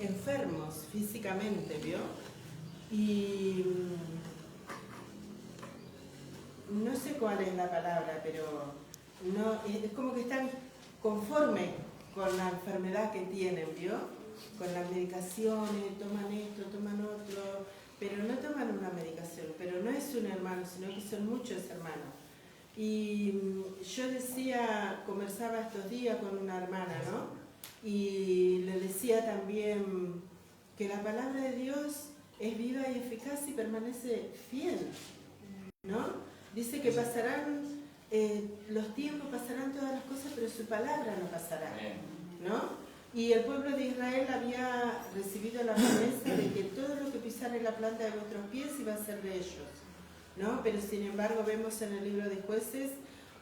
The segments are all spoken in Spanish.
enfermos físicamente, ¿vio? Y no sé cuál es la palabra, pero no, es como que están conformes con la enfermedad que tienen, ¿vio? Con las medicaciones, toman esto, toman otro, pero no toman una medicación, pero no es un hermano, sino que son muchos hermanos. Y yo decía, conversaba estos días con una hermana, ¿no? Y le decía también que la palabra de Dios es viva y eficaz y permanece fiel, ¿no? Dice que pasarán los tiempos, pasarán todas las cosas, pero su palabra no pasará, ¿no? Y el pueblo de Israel había recibido la promesa de que todo lo que pisara en la planta de vuestros pies iba a ser de ellos, ¿no? Pero sin embargo vemos en el libro de Jueces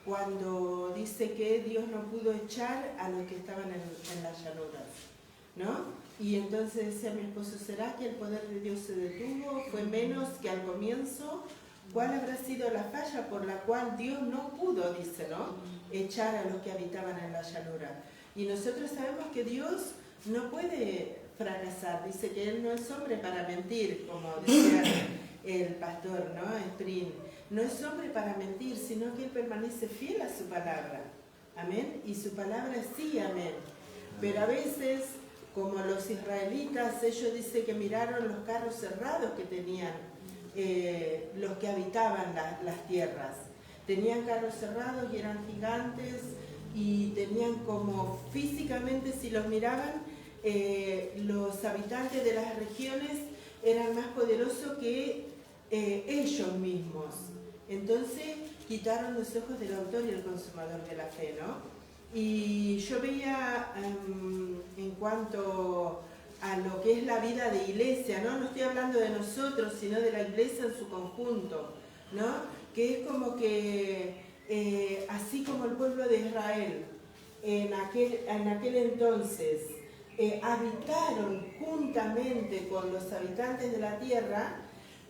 cuando dice que Dios no pudo echar a los que estaban en las llanuras, ¿no? Y entonces decía mi esposo, ¿será que el poder de Dios se detuvo? ¿Fue menos que al comienzo? ¿Cuál habrá sido la falla por la cual Dios no pudo, dice, ¿no?, echar a los que habitaban en la llanura? Y nosotros sabemos que Dios no puede fracasar, dice que Él no es hombre para mentir, como decía el pastor, ¿no?, Spring. No es hombre para mentir, sino que Él permanece fiel a su palabra. Amén. Y su palabra es sí, amén. Pero a veces, como los israelitas, ellos dicen que miraron los carros cerrados que tenían los que habitaban las tierras. Tenían carros cerrados y eran gigantes y tenían como físicamente, si los miraban, los habitantes de las regiones eran más poderosos que ellos mismos. Entonces quitaron los ojos del autor y el consumador de la fe, ¿no? Y yo veía en cuanto a lo que es la vida de iglesia, ¿no? No estoy hablando de nosotros, sino de la iglesia en su conjunto, ¿no? Que es como que, así como el pueblo de Israel, en aquel entonces, habitaron juntamente con los habitantes de la tierra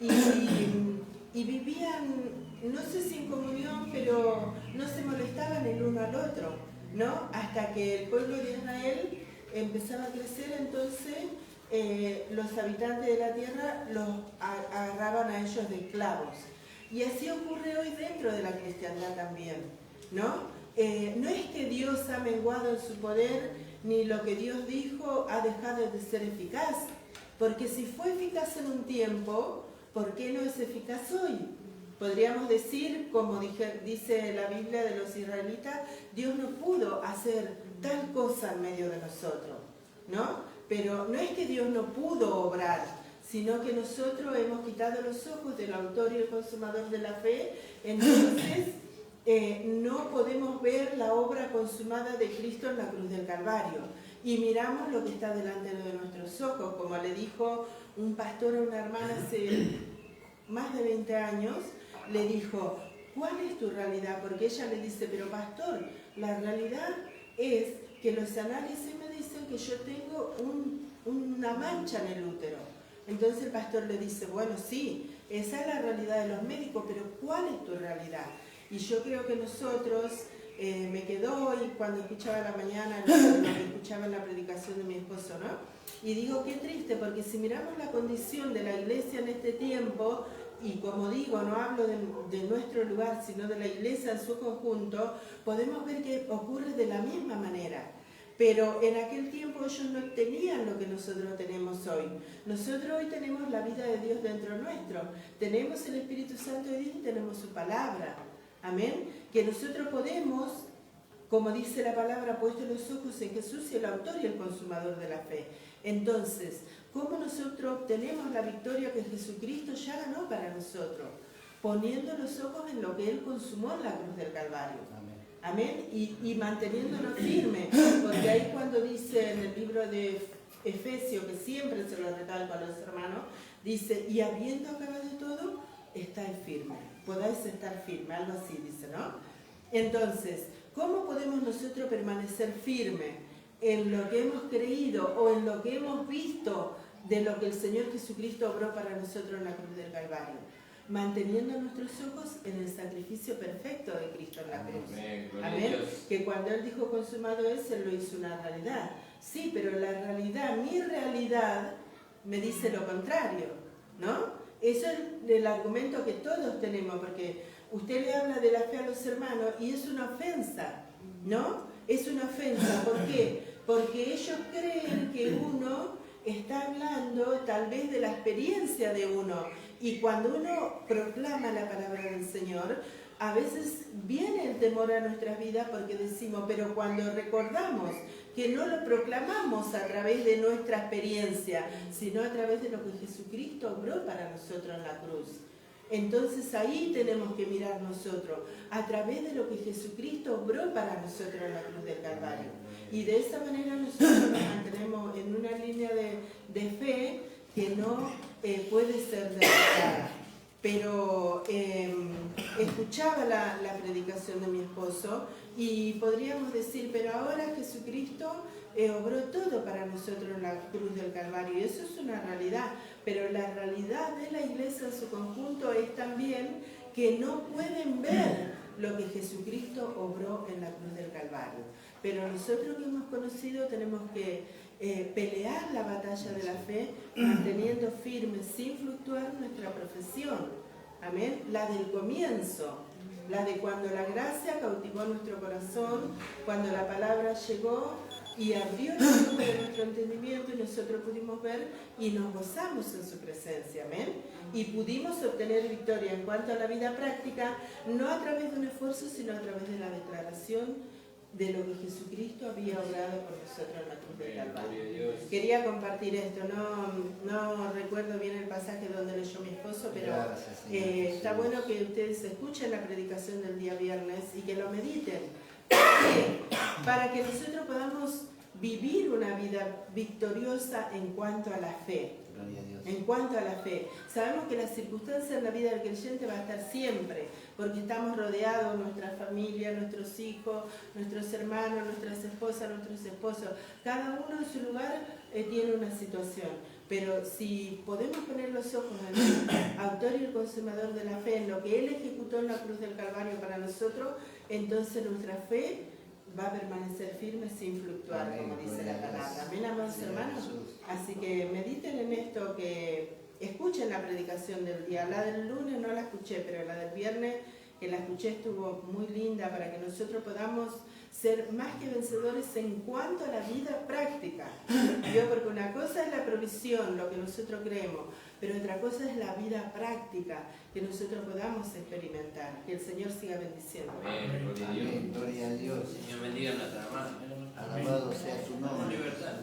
y vivían, no sé si en comunión, pero no se molestaban el uno al otro, ¿no? Hasta que el pueblo de Israel empezaba a crecer, entonces los habitantes de la tierra los agarraban a ellos de esclavos. Y así ocurre hoy dentro de la cristiandad también, ¿no? No es que Dios ha menguado en su poder, ni lo que Dios dijo ha dejado de ser eficaz, porque si fue eficaz en un tiempo, ¿por qué no es eficaz hoy? Podríamos decir, como dice la Biblia de los israelitas, Dios no pudo hacer tal cosa en medio de nosotros, ¿no? Pero no es que Dios no pudo obrar, sino que nosotros hemos quitado los ojos del autor y el consumador de la fe, entonces no podemos ver la obra consumada de Cristo en la cruz del Calvario. Y miramos lo que está delante de nuestros ojos, como le dijo un pastor a una hermana hace más de 20 años, le dijo, ¿cuál es tu realidad? Porque ella le dice, pero pastor, la realidad es que los análisis me dicen que yo tengo una mancha en el útero. Entonces el pastor le dice, bueno, sí, esa es la realidad de los médicos, pero ¿cuál es tu realidad? Y yo creo que nosotros, me quedó hoy cuando escuchaba la mañana, lo que escuchaba en la predicación de mi esposo, ¿no? Y digo, qué triste, porque si miramos la condición de la iglesia en este tiempo, y como digo, no hablo de nuestro lugar, sino de la iglesia en su conjunto, podemos ver que ocurre de la misma manera. Pero en aquel tiempo ellos no tenían lo que nosotros tenemos hoy. Nosotros hoy tenemos la vida de Dios dentro nuestro. Tenemos el Espíritu Santo de Dios y tenemos su palabra. Amén. Que nosotros podemos, como dice la palabra, puesto los ojos en Jesús, el autor y el consumador de la fe. Entonces, ¿cómo nosotros obtenemos la victoria que Jesucristo ya ganó para nosotros? Poniendo los ojos en lo que Él consumó en la cruz del Calvario. Amén. Y manteniéndonos firmes, porque ahí cuando dice en el libro de Efesios, que siempre se lo recalco a los hermanos, dice, y habiendo acabado todo, estáis firmes, podáis estar firmes, algo así dice, ¿no? Entonces, ¿cómo podemos nosotros permanecer firmes en lo que hemos creído o en lo que hemos visto de lo que el Señor Jesucristo obró para nosotros en la cruz del Calvario? Manteniendo nuestros ojos en el sacrificio perfecto de Cristo en la cruz. Amén. Que cuando Él dijo consumado es, Él lo hizo una realidad. Sí, pero la realidad, mi realidad, me dice lo contrario, ¿no? Eso es el argumento que todos tenemos, porque usted le habla de la fe a los hermanos y es una ofensa, ¿no? Es una ofensa. ¿Por qué? Porque ellos creen que uno está hablando tal vez de la experiencia de uno. Y cuando uno proclama la palabra del Señor, a veces viene el temor a nuestras vidas porque decimos, pero cuando recordamos que no lo proclamamos a través de nuestra experiencia, sino a través de lo que Jesucristo obró para nosotros en la cruz. Entonces ahí tenemos que mirar nosotros, a través de lo que Jesucristo obró para nosotros en la cruz del Calvario. Y de esa manera nosotros nos mantenemos en una línea de fe que no puede ser derrotada. Pero escuchaba la predicación de mi esposo y podríamos decir, pero ahora Jesucristo obró todo para nosotros en la cruz del Calvario, y eso es una realidad, pero la realidad de la iglesia en su conjunto es también que no pueden ver lo que Jesucristo obró en la cruz del Calvario. Pero nosotros que hemos conocido tenemos que pelear la batalla de la fe, manteniendo firme, sin fluctuar, nuestra profesión. Amén. La del comienzo, la de cuando la gracia cautivó nuestro corazón, cuando la palabra llegó y abrió el ojos de nuestro entendimiento y nosotros pudimos ver y nos gozamos en su presencia. Amén. Y pudimos obtener victoria en cuanto a la vida práctica, no a través de un esfuerzo, sino a través de la declaración de lo que Jesucristo había obrado por nosotros en la cruz del Calvario. Quería compartir esto, no recuerdo bien el pasaje donde leyó mi esposo, pero está bueno que ustedes escuchen la predicación del día viernes y que lo mediten. Para que nosotros podamos vivir una vida victoriosa en cuanto a la fe. En cuanto a la fe, sabemos que las circunstancias en la vida del creyente va a estar siempre, porque estamos rodeados, nuestra familia, nuestros hijos, nuestros hermanos, nuestras esposas, nuestros esposos, cada uno en su lugar tiene una situación, pero si podemos poner los ojos en el autor y el consumador de la fe, en lo que Él ejecutó en la cruz del Calvario para nosotros, entonces nuestra fe va a permanecer firme sin fluctuar, amén, como dice la palabra. Amén, amados hermanos. Así que mediten en esto, que escuchen la predicación del día. La del lunes no la escuché, pero la del viernes que la escuché estuvo muy linda para que nosotros podamos ser más que vencedores en cuanto a la vida práctica. ¿Vio? Porque una cosa es la provisión, lo que nosotros creemos, pero otra cosa es la vida práctica que nosotros podamos experimentar. Que el Señor siga bendiciendo. Amén. Amén. Gloria a Dios. Señor bendiga a nuestra hermana. Alabado sea tu nombre. Libertad.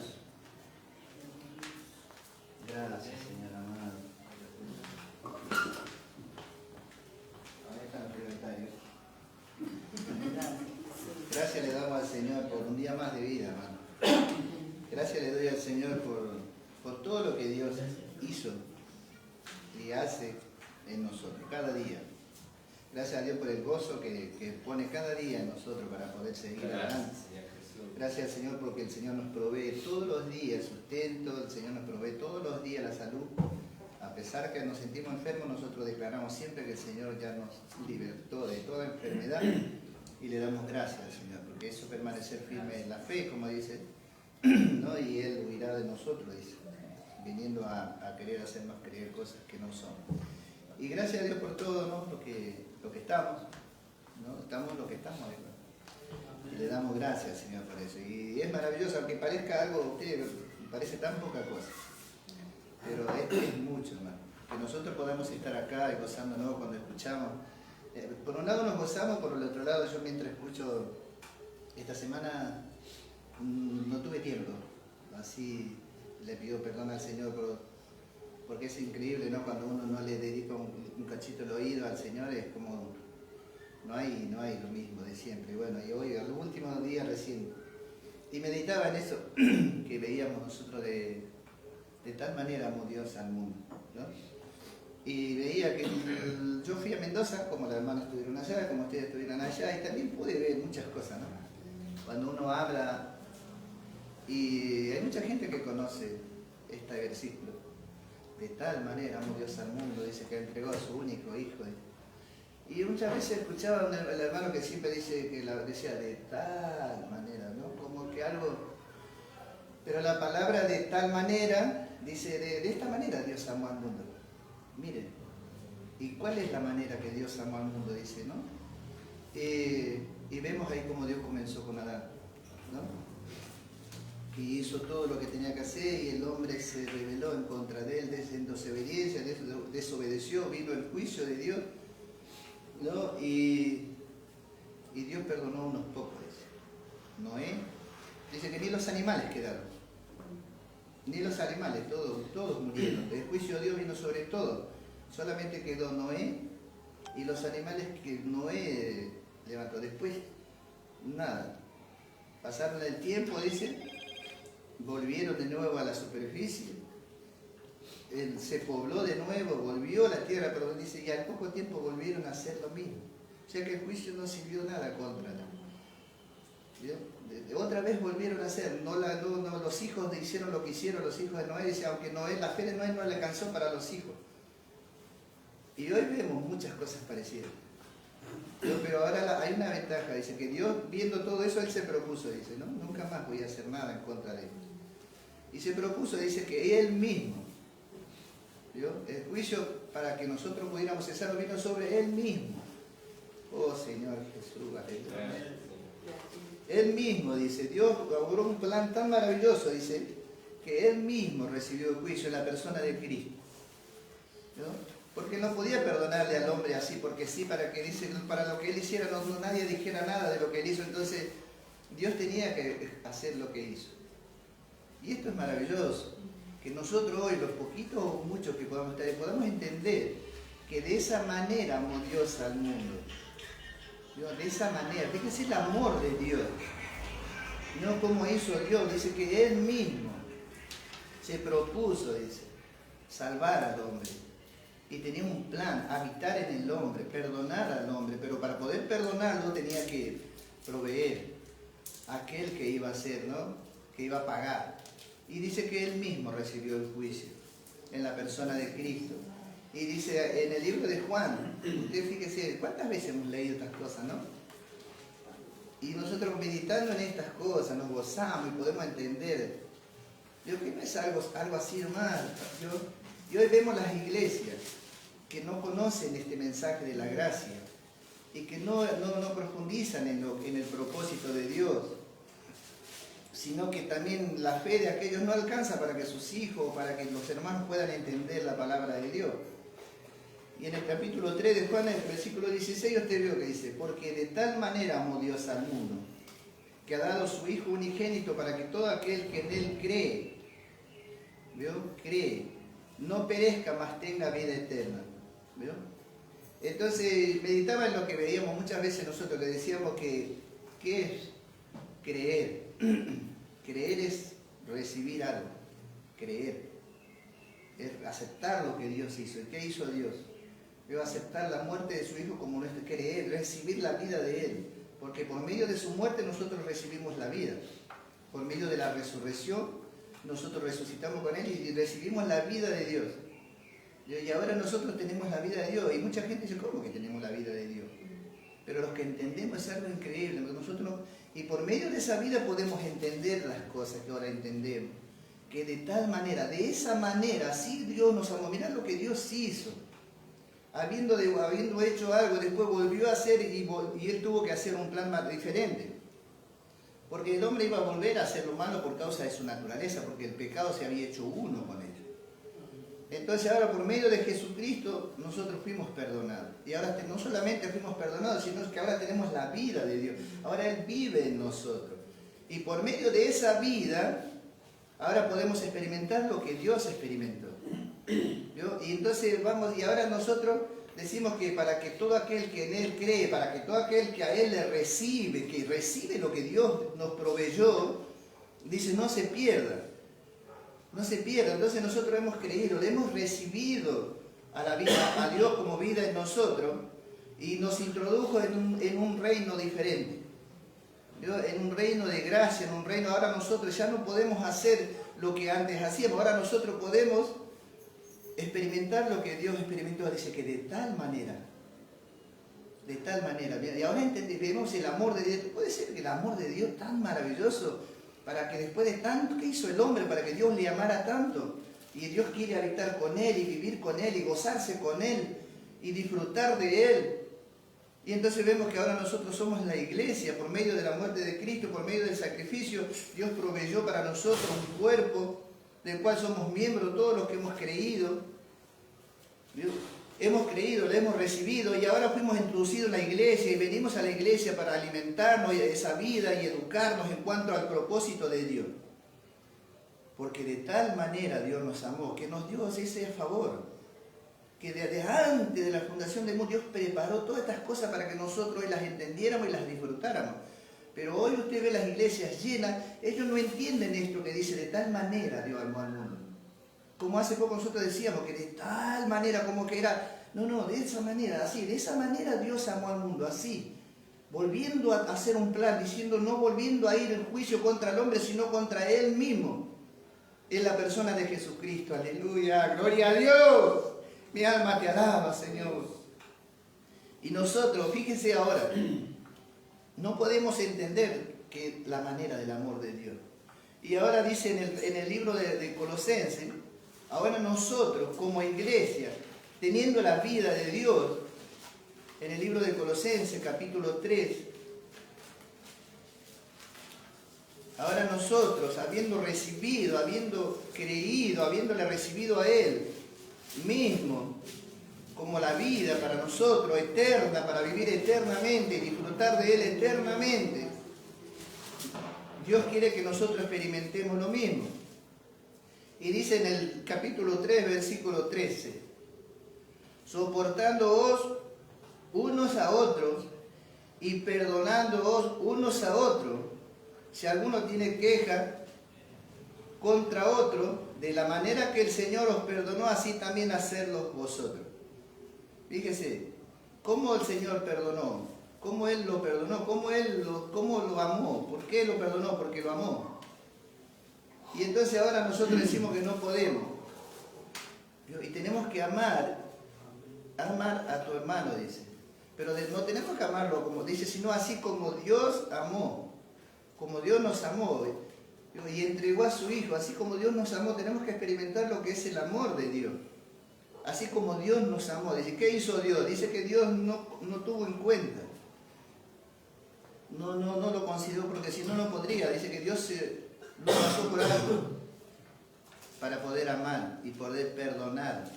Gracias, Señor amado. Ahí están los prioritarios. Gracias le damos al Señor por un día más de vida, hermano. Gracias le doy al Señor por todo lo que Dios hizo y hace en nosotros, cada día. Gracias a Dios por el gozo que pone cada día en nosotros para poder seguir adelante. Gracias al Señor porque el Señor nos provee todos los días sustento, el Señor nos provee todos los días la salud. A pesar que nos sentimos enfermos, nosotros declaramos siempre que el Señor ya nos libertó de toda enfermedad y le damos gracias al Señor, porque eso es permanecer firme en la fe, como dice, ¿no? Y Él huirá de nosotros, dice, viniendo a querer hacernos creer cosas que no son. Y gracias a Dios por todo, ¿no? Lo que estamos, ¿no? Estamos lo que estamos, ¿verdad? Y le damos gracias, Señor, por eso. Y es maravilloso, aunque parezca algo a usted, parece tan poca cosa. Pero esto es mucho, hermano. Que nosotros podamos estar acá y gozándonos cuando escuchamos. Por un lado nos gozamos, por el otro lado yo mientras escucho, esta semana no tuve tiempo. Así le pido perdón al Señor porque es increíble, ¿no? Cuando uno no le dedica un cachito el oído al Señor, es como... No hay lo mismo de siempre. Bueno, y hoy, al último día recién, y meditaba en eso que veíamos nosotros de tal manera amó Dios al mundo, ¿no? Y veía que yo fui a Mendoza, como las hermanas estuvieron allá, como ustedes estuvieron allá, y también pude ver muchas cosas, ¿no? Cuando uno habla, y hay mucha gente que conoce este versículo, de tal manera amó Dios al mundo, dice que entregó a su único hijo. Y muchas veces escuchaba al hermano que siempre dice que decía de tal manera, ¿no? Como que algo Pero la palabra de tal manera, dice, de esta manera Dios amó al mundo. Miren, ¿y cuál es la manera que Dios amó al mundo? Dice, ¿no? Y vemos ahí cómo Dios comenzó con Adán, ¿no? Y hizo todo lo que tenía que hacer y el hombre se rebeló en contra de él, en desobediencia, desobedeció, vino el juicio de Dios, ¿no? Y Dios perdonó a unos pocos, dice. Noé, dice que ni los animales quedaron, ni los animales, todos murieron. El juicio de Dios vino sobre todo, solamente quedó Noé y los animales que Noé levantó. Después, nada, pasaron el tiempo, dice, volvieron de nuevo a la superficie, se pobló de nuevo, volvió a la tierra, pero dice, y al poco tiempo volvieron a hacer lo mismo. O sea que el juicio no sirvió nada contra él. Otra vez volvieron a hacer, no, los hijos hicieron lo que hicieron los hijos de Noé, dice, aunque Noé, la fe de Noé no le alcanzó para los hijos. Y hoy vemos muchas cosas parecidas. Pero ahora hay una ventaja, dice que Dios, viendo todo eso, Él se propuso, dice, ¿no? Nunca más voy a hacer nada en contra de Él. Y se propuso, dice, que Él mismo, ¿vio? El juicio para que nosotros pudiéramos cesar vino sobre Él mismo. Oh Señor Jesús, aleluya. Él mismo, dice, Dios obró un plan tan maravilloso, dice, que Él mismo recibió el juicio en la persona de Cristo, ¿no? Porque no podía perdonarle al hombre así, porque sí, para lo que Él hiciera, nadie dijera nada de lo que Él hizo, entonces Dios tenía que hacer lo que hizo. Y esto es maravilloso, que nosotros hoy, los poquitos o muchos que podamos estar, podamos entender que de esa manera amó Dios al mundo. De esa manera, fíjense el amor de Dios, no como hizo Dios, dice que Él mismo se propuso, dice, salvar al hombre, y tenía un plan, habitar en el hombre, perdonar al hombre, pero para poder perdonarlo tenía que proveer aquel que iba a hacer, ¿no? Que iba a pagar, y dice que Él mismo recibió el juicio en la persona de Cristo. Y dice en el libro de Juan, usted fíjese, ¿cuántas veces hemos leído estas cosas, no? Y nosotros meditando en estas cosas, nos gozamos y podemos entender. Yo creo que no es algo así nomás. Y hoy vemos las iglesias que no conocen este mensaje de la gracia y que no profundizan en el propósito de Dios, sino que también la fe de aquellos no alcanza para que sus hijos, para que los hermanos puedan entender la palabra de Dios. Y en el capítulo 3 de Juan, en el versículo 16, usted vio que dice, porque de tal manera amó Dios al mundo, que ha dado su Hijo unigénito para que todo aquel que en Él cree, ¿vio? Cree, no perezca, mas tenga vida eterna. ¿Vio? Entonces, meditaba en lo que veíamos muchas veces nosotros, le decíamos que, ¿qué es creer? Creer es recibir algo, creer, es aceptar lo que Dios hizo. ¿Y qué hizo Dios? Debe aceptar la muerte de su Hijo como nuestro, creer, recibir la vida de Él, porque por medio de su muerte nosotros recibimos la vida, por medio de la resurrección nosotros resucitamos con Él y recibimos la vida de Dios. Y ahora nosotros tenemos la vida de Dios, y mucha gente dice, ¿cómo que tenemos la vida de Dios? Pero los que entendemos es algo increíble, porque nosotros, y por medio de esa vida podemos entender las cosas que ahora entendemos, que de tal manera, de esa manera, así Dios nos amó. Mirá lo que Dios hizo. Habiendo hecho algo, después volvió a hacer y Él tuvo que hacer un plan más diferente. Porque el hombre iba a volver a hacer lo malo por causa de su naturaleza, porque el pecado se había hecho uno con él. Entonces ahora por medio de Jesucristo nosotros fuimos perdonados. Y ahora no solamente fuimos perdonados, sino que ahora tenemos la vida de Dios. Ahora Él vive en nosotros. Y por medio de esa vida, ahora podemos experimentar lo que Dios experimentó. Y entonces y ahora nosotros decimos que para que todo aquel que en Él cree, para que todo aquel que a Él le recibe, que recibe lo que Dios nos proveyó, dice, no se pierda. No se pierda. Entonces nosotros hemos creído, le hemos recibido a la vida, a Dios como vida en nosotros, y nos introdujo en un reino diferente. En un reino de gracia, en un reino, ahora nosotros ya no podemos hacer lo que antes hacíamos, ahora nosotros podemos experimentar lo que Dios experimentó. Dice que de tal manera, y ahora vemos el amor de Dios. ¿Puede ser que el amor de Dios tan maravilloso para que después de tanto que hizo el hombre, para que Dios le amara tanto, y Dios quiere habitar con él y vivir con él y gozarse con él y disfrutar de él. Y entonces vemos que ahora nosotros somos la iglesia, por medio de la muerte de Cristo, por medio del sacrificio, Dios proveyó para nosotros un cuerpo del cual somos miembros todos los que hemos creído. Hemos creído, lo hemos recibido y ahora fuimos introducidos en la iglesia y venimos a la iglesia para alimentarnos de esa vida y educarnos en cuanto al propósito de Dios. Porque de tal manera Dios nos amó, que nos dio ese favor, que desde antes de la fundación del mundo Dios preparó todas estas cosas para que nosotros las entendiéramos y las disfrutáramos. Pero hoy usted ve las iglesias llenas, ellos no entienden esto que dice, de tal manera Dios amó al mundo. Como hace poco nosotros decíamos, que de tal manera, como que era, no, de esa manera, así, de esa manera Dios amó al mundo, así. Volviendo a hacer un plan, diciendo, no volviendo a ir en juicio contra el hombre, sino contra Él mismo. Es la persona de Jesucristo, aleluya, gloria a Dios. Mi alma te alaba, Señor. Y nosotros, fíjense ahora, no podemos entender que la manera del amor de Dios. Y ahora dice en el libro de Colosenses, ahora nosotros como iglesia, teniendo la vida de Dios, en el libro de Colosenses capítulo 3, ahora nosotros, habiendo recibido, habiendo creído, habiéndole recibido a Él mismo, como la vida para nosotros, eterna, para vivir eternamente y disfrutar de Él eternamente, Dios quiere que nosotros experimentemos lo mismo. Y dice en el capítulo 3, versículo 13, soportándoos unos a otros y perdonándoos unos a otros, si alguno tiene queja contra otro, de la manera que el Señor os perdonó, así también hacerlo vosotros. Fíjese, cómo el Señor perdonó, cómo Él lo perdonó, cómo lo amó. ¿Por qué lo perdonó? Porque lo amó. Y entonces ahora nosotros decimos que no podemos. Y tenemos que amar a tu hermano, dice. Pero no tenemos que amarlo como dice, sino así como Dios amó, como Dios nos amó y entregó a su Hijo. Así como Dios nos amó, tenemos que experimentar lo que es el amor de Dios. Así como Dios nos amó. Dice, ¿qué hizo Dios? Dice que Dios no tuvo en cuenta. No lo consideró, porque si no, no podría. Dice que Dios lo pasó por alto para poder amar y poder perdonar.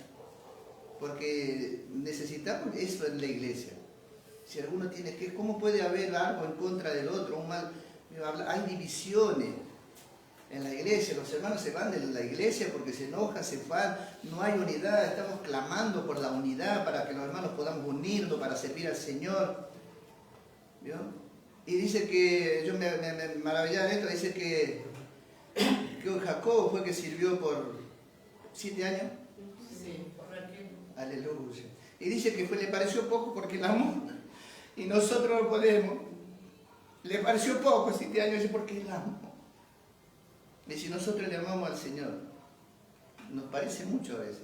Porque necesitamos eso en la iglesia. Si alguno tiene que, ¿cómo puede haber algo en contra del otro? Un mal, hay divisiones en la iglesia. Los hermanos se van de la iglesia porque se enojan, se van, no hay unidad. Estamos clamando por la unidad para que los hermanos podamos unirnos para servir al Señor. ¿Vio? Y dice que, yo me maravillaba en esto, dice que Jacob fue que sirvió por 7 años. Sí, por Raquel. Aleluya. Y dice que le pareció poco porque la amó. Y nosotros no podemos. Le pareció poco 7 años, dice, porque la amó. Y si nosotros le amamos al Señor, nos parece mucho a veces.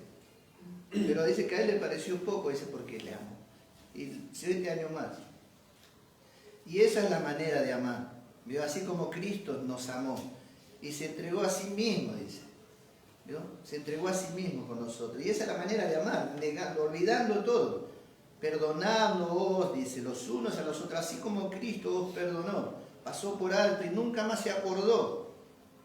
Pero dice que a Él le pareció poco, dice, porque le amó. Y 7 años más. Y esa es la manera de amar. ¿Vio? Así como Cristo nos amó. Y se entregó a sí mismo, dice. ¿Vio? Se entregó a sí mismo por nosotros. Y esa es la manera de amar, negando, olvidando todo. Perdonándoos, dice, los unos a los otros, así como Cristo os perdonó. Pasó por alto y nunca más se acordó.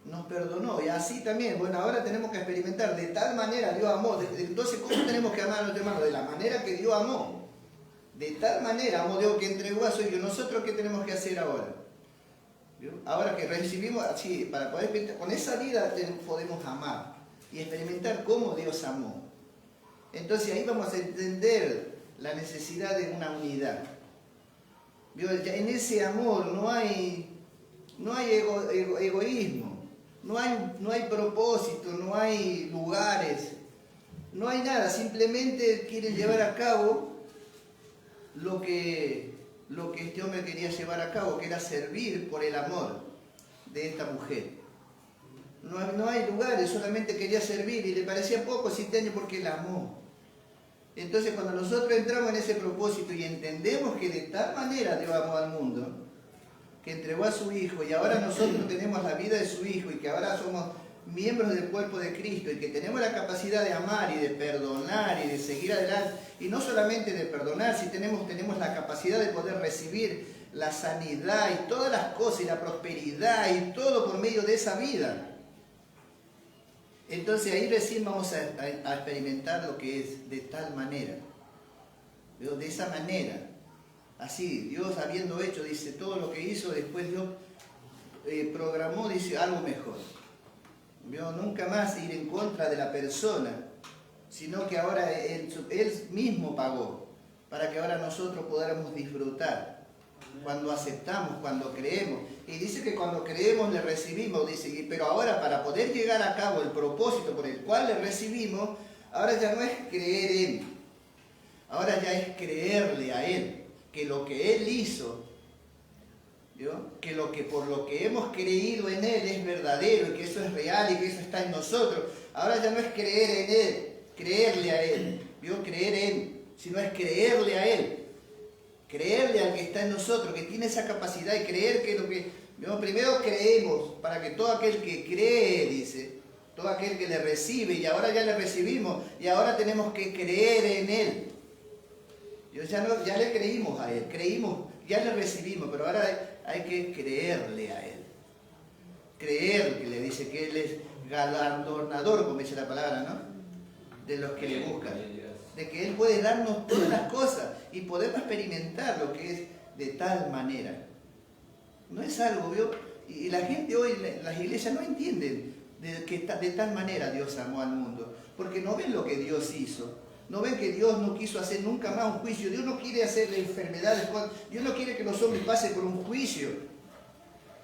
Nos perdonó. Y así también, bueno, ahora tenemos que experimentar. De tal manera Dios amó. Entonces, ¿cómo tenemos que amar a nuestro hermano? De la manera que Dios amó. De tal manera amó Dios que entregó a su Hijo. ¿Nosotros qué tenemos que hacer ahora? ¿Vio? Ahora que recibimos, así, para poder, con esa vida podemos amar y experimentar cómo Dios amó. Entonces ahí vamos a entender la necesidad de una unidad. ¿Vio? En ese amor no hay egoísmo, no hay propósito, no hay lugares, no hay nada. Simplemente quieren llevar a cabo lo que este hombre quería llevar a cabo, que era servir por el amor de esta mujer. No hay lugares, solamente quería servir y le parecía poco 7 años porque la amó. Entonces cuando nosotros entramos en ese propósito y entendemos que de tal manera Dios amó al mundo, que entregó a su Hijo, y ahora nosotros tenemos la vida de su Hijo, y que ahora somos miembros del cuerpo de Cristo, y que tenemos la capacidad de amar y de perdonar y de seguir adelante, y no solamente de perdonar, si tenemos la capacidad de poder recibir la sanidad y todas las cosas y la prosperidad y todo por medio de esa vida. Entonces ahí recién vamos a experimentar lo que es de tal manera, ¿vio? De esa manera, así, Dios habiendo hecho, dice, todo lo que hizo, después Dios programó, dice, algo mejor. ¿Vio? Nunca más ir en contra de la persona, sino que ahora Él mismo pagó, para que ahora nosotros podamos disfrutar. Cuando aceptamos, cuando creemos. Y dice que cuando creemos le recibimos, dice, pero ahora para poder llegar a cabo el propósito por el cual le recibimos, ahora ya no es creer en, ahora ya es creerle a Él, que lo que Él hizo, ¿vio? Que por lo que hemos creído en Él es verdadero, y que eso es real y que eso está en nosotros. Ahora ya no es creer en Él, creerle a Él, ¿vio? Creer en, sino es creerle a Él. Creerle al que está en nosotros, que tiene esa capacidad de creer que lo que... Primero creemos, para que todo aquel que cree, dice, todo aquel que le recibe, y ahora ya le recibimos, y ahora tenemos que creer en Él. Ya le creímos a Él, creímos, ya le recibimos, pero ahora hay que creerle a Él. Creer, que le dice que Él es galardonador, como dice la palabra, ¿no? De los que le buscan. De que Él puede darnos todas las cosas y podemos experimentar lo que es de tal manera. No es algo, ¿vio? Y la gente hoy, las iglesias no entienden de tal manera Dios amó al mundo, porque no ven lo que Dios hizo. No ven que Dios no quiso hacer nunca más un juicio. Dios no quiere hacer enfermedades. Dios no quiere que los hombres pasen por un juicio.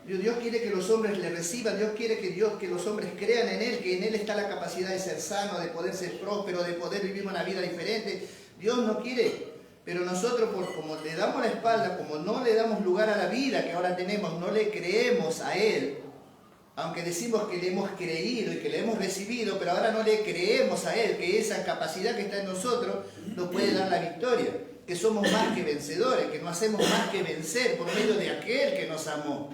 Dios quiere que los hombres le reciban. Dios quiere que los hombres crean en Él, que en Él está la capacidad de ser sano, de poder ser próspero, de poder vivir una vida diferente. Dios no quiere. Pero nosotros, como le damos la espalda, como no le damos lugar a la vida que ahora tenemos, no le creemos a Él, aunque decimos que le hemos creído y que le hemos recibido, pero ahora no le creemos a Él, que esa capacidad que está en nosotros nos puede dar la victoria, que somos más que vencedores, que no hacemos más que vencer por medio de aquel que nos amó.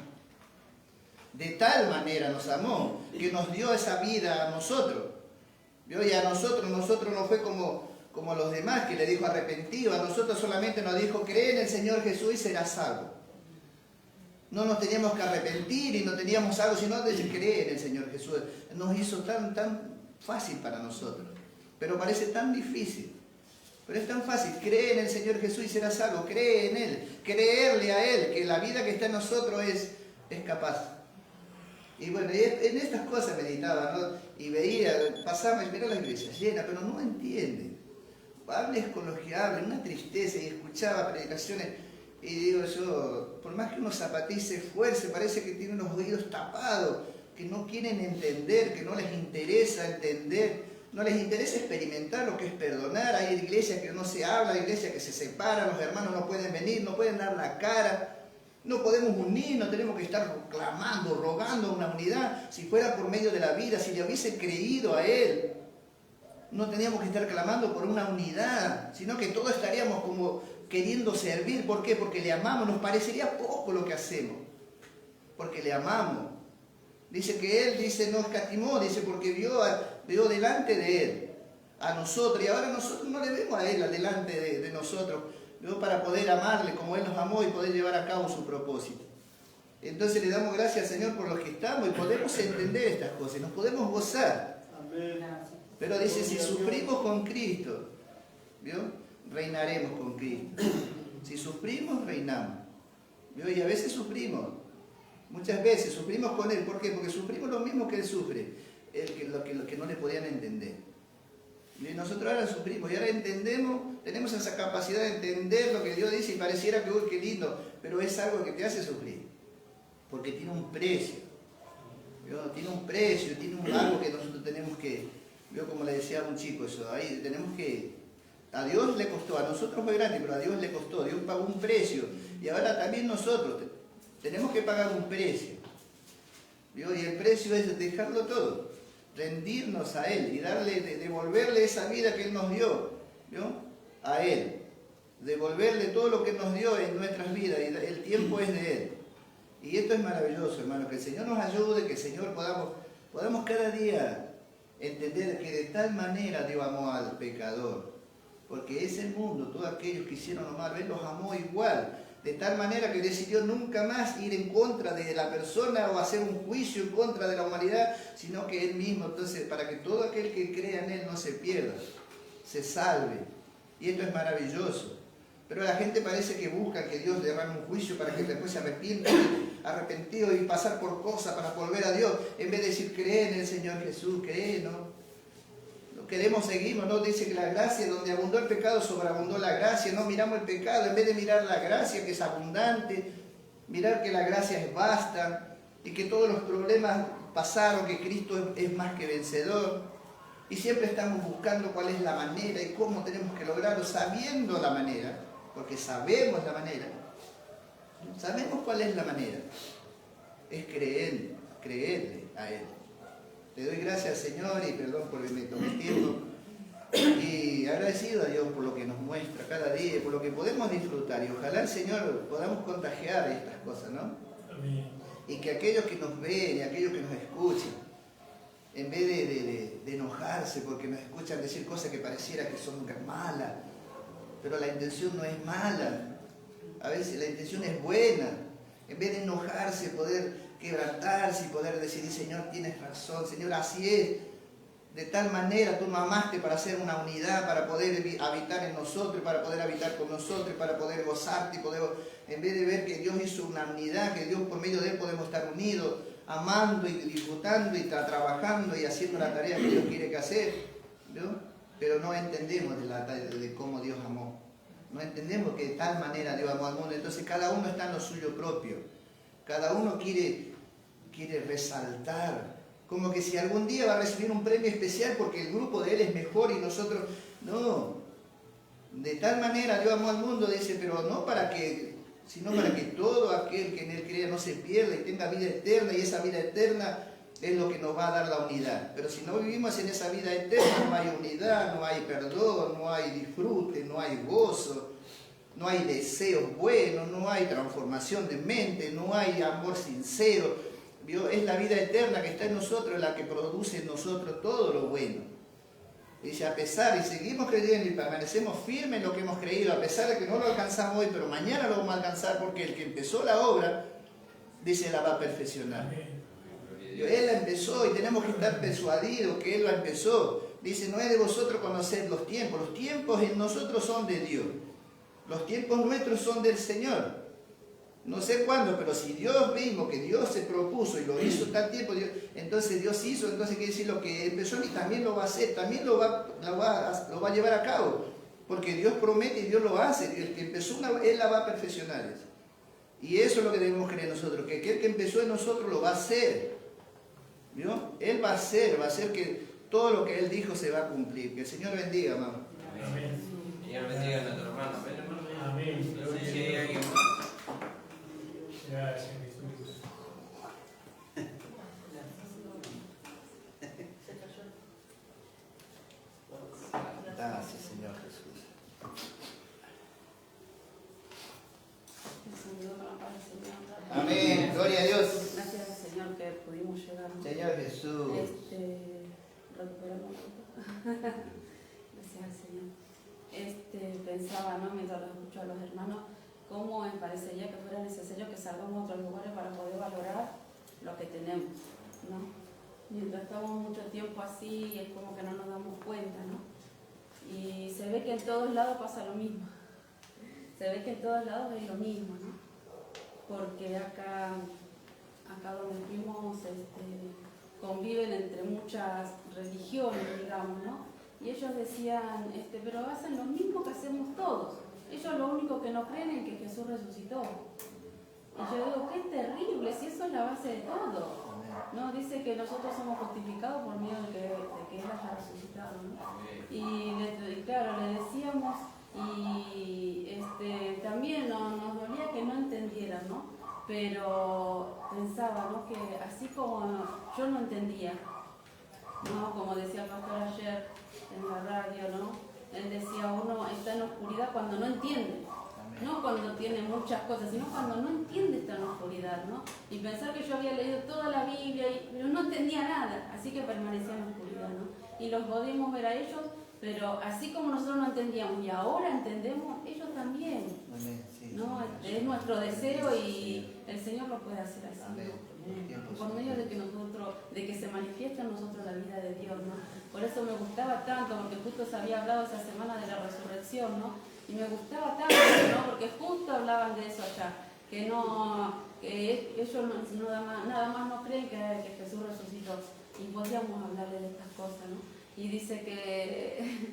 De tal manera nos amó, que nos dio esa vida a nosotros. ¿Vio? Y a nosotros no fue como los demás, que le dijo arrepentido. A nosotros solamente nos dijo, cree en el Señor Jesús y serás salvo. No nos teníamos que arrepentir y no teníamos algo, sino de creer en el Señor Jesús. Nos hizo tan fácil para nosotros, pero parece tan difícil. Pero es tan fácil, cree en el Señor Jesús y serás salvo, cree en Él, creerle a Él, que la vida que está en nosotros es capaz. Y bueno, en estas cosas meditaba, ¿no? Y veía, pasaba y miraba la iglesia llena, pero no entienden. Hables con los que hablan, una tristeza, y escuchaba predicaciones, y digo yo, por más que uno zapatice, esfuerce, parece que tiene unos oídos tapados, que no quieren entender, que no les interesa entender, no les interesa experimentar lo que es perdonar. Hay iglesias que no se habla, hay iglesias que se separan, los hermanos no pueden venir, no pueden dar la cara. No podemos unirnos, tenemos que estar clamando, rogando una unidad. Si fuera por medio de la vida, si le hubiese creído a Él, no teníamos que estar clamando por una unidad, sino que todos estaríamos como queriendo servir. ¿Por qué? Porque le amamos. Nos parecería poco lo que hacemos, porque le amamos. Dice que Él, no escatimó, dice, porque vio delante de Él a nosotros, y ahora nosotros no le vemos a Él delante de nosotros, para poder amarle como Él nos amó y poder llevar a cabo su propósito. Entonces le damos gracias al Señor por los que estamos y podemos entender estas cosas, nos podemos gozar. Amén. Pero dice, si sufrimos con Cristo, ¿vio? Reinaremos con Cristo. Si sufrimos, reinamos. ¿Vio? Y a veces sufrimos, muchas veces sufrimos con Él. ¿Por qué? Porque sufrimos lo mismo que Él sufre, lo que no le podían entender. Y nosotros ahora sufrimos y ahora entendemos, tenemos esa capacidad de entender lo que Dios dice y pareciera que, uy, qué lindo, pero es algo que te hace sufrir, porque tiene un precio, ¿vio? Tiene un precio, tiene algo que nosotros tenemos que, ¿vio? Como le decía a un chico eso, ahí tenemos que, a Dios le costó, a nosotros fue grande, pero a Dios le costó, Dios pagó un precio, y ahora también nosotros tenemos que pagar un precio, ¿vio? Y el precio es dejarlo todo, rendirnos a Él y devolverle esa vida que Él nos dio, ¿vio? A Él, devolverle todo lo que nos dio en nuestras vidas, y el tiempo es de Él. Y esto es maravilloso, hermano, que el Señor nos ayude, que el Señor podamos cada día entender que de tal manera Dios amó al pecador. Porque ese mundo, todos aquellos que hicieron lo malo, Él los amó igual. De tal manera que decidió nunca más ir en contra de la persona o hacer un juicio en contra de la humanidad, sino que Él mismo, entonces, para que todo aquel que crea en Él no se pierda, se salve. Y esto es maravilloso. Pero la gente parece que busca que Dios derrame un juicio para que después se arrepentido y pasar por cosas para volver a Dios, en vez de decir, cree en el Señor Jesús, cree, ¿no? Queremos seguirnos, ¿no? Dice que la gracia, donde abundó el pecado, sobreabundó la gracia. No miramos el pecado, en vez de mirar la gracia que es abundante, mirar que la gracia es vasta y que todos los problemas pasaron, que Cristo es más que vencedor. Y siempre estamos buscando cuál es la manera y cómo tenemos que lograrlo, sabiendo la manera, porque sabemos la manera. Sabemos cuál es la manera. Es creerle a Él. Te doy gracias, Señor, y perdón por me tomé tiempo. Y agradecido a Dios por lo que nos muestra cada día, por lo que podemos disfrutar. Y ojalá el Señor podamos contagiar estas cosas, ¿no? Amén. Y que aquellos que nos ven y aquellos que nos escuchan, en vez de enojarse porque nos escuchan decir cosas que pareciera que son malas, pero la intención no es mala. A veces la intención es buena. En vez de enojarse, poder quebrantarse y poder decidir, Señor, tienes razón, Señor, así es. De tal manera tú nos amaste para hacer una unidad, para poder habitar en nosotros, para poder habitar con nosotros, para poder gozarte y poder, en vez de ver que Dios hizo una unidad, que Dios por medio de Él podemos estar unidos, amando y disfrutando y trabajando y haciendo la tarea que Dios quiere que hacer, ¿no? Pero no entendemos de cómo Dios amó. No entendemos que de tal manera Dios amó al mundo. Entonces cada uno está en lo suyo propio. Cada uno quiere resaltar, como que si algún día va a recibir un premio especial porque el grupo de él es mejor y nosotros... No, de tal manera Dios amó al mundo, dice, pero no para que, sino para que todo aquel que en él crea no se pierda y tenga vida eterna, y esa vida eterna es lo que nos va a dar la unidad. Pero si no vivimos en esa vida eterna, no hay unidad, no hay perdón, no hay disfrute, no hay gozo, no hay deseos buenos, no hay transformación de mente, no hay amor sincero. ¿Vio? Es la vida eterna que está en nosotros la que produce en nosotros todo lo bueno. Dice, a pesar, y seguimos creyendo y permanecemos firmes en lo que hemos creído, a pesar de que no lo alcanzamos hoy, pero mañana lo vamos a alcanzar porque el que empezó la obra, dice, la va a perfeccionar. Él la empezó y tenemos que estar persuadidos que Él la empezó. Dice, no es de vosotros conocer los tiempos en nosotros son de Dios. Los tiempos nuestros son del Señor. No sé cuándo, pero si Dios mismo, que Dios se propuso y lo hizo tal tiempo, entonces Dios hizo, entonces quiere decir lo que empezó y también lo va a hacer, también lo va a llevar a cabo. Porque Dios promete y Dios lo hace. El que empezó Él la va a perfeccionar. Y eso es lo que debemos creer nosotros, que aquel que empezó en nosotros lo va a hacer. ¿Vio? Él va a hacer que todo lo que Él dijo se va a cumplir. Que el Señor bendiga, hermano. Amén. Señor bendiga a nuestro hermano. Amén. Si hay alguien más. Gracias, Jesús. Gracias, Señor Jesús. Amén. Gloria a Dios. Gracias, Señor, que pudimos llegar. Señor Jesús. Recuperamos. Gracias, Señor. Pensaba, ¿no? Mientras los escucho a los hermanos, cómo me parecería que fuera necesario que salgamos a otros lugares para poder valorar lo que tenemos, ¿no? Mientras estamos mucho tiempo así, es como que no nos damos cuenta, ¿no? Y se ve que en todos lados pasa lo mismo. Se ve que en todos lados es lo mismo, ¿no? Porque acá donde fuimos conviven entre muchas religiones, digamos, ¿no? Y ellos decían, pero hacen lo mismo que hacemos todos. Ellos lo único que no creen es que Jesús resucitó. Y yo digo, qué terrible, si eso es la base de todo. ¿No? Dice que nosotros somos justificados por medio de que Él haya resucitado, ¿no? Y claro, le decíamos, y también nos dolía que no entendieran, ¿no? Pero pensaba, ¿no? Que así como yo no entendía, ¿no? Como decía el pastor ayer en la radio, ¿no? Él decía, uno está en oscuridad cuando no entiende. no cuando tiene muchas cosas, sino cuando no entiende esta oscuridad, ¿no? Y pensar que yo había leído toda la Biblia, pero no entendía nada, así que permanecía en la oscuridad, ¿no? Y los podemos ver a ellos, pero así como nosotros no entendíamos y ahora entendemos, ellos también, Amén. Sí, ¿no? Señor. Es nuestro deseo y el Señor lo puede hacer así, Amén. ¿no? Por medio de que nosotros, de que se manifiesta en nosotros la vida de Dios, ¿no? Por eso me gustaba tanto, porque justo se había hablado esa semana de la resurrección, ¿no? Y me gustaba tanto, ¿no? Porque justo hablaban de eso allá, que ellos nada más no creen que Jesús resucitó, y podíamos hablarle de estas cosas, ¿no? Y dice que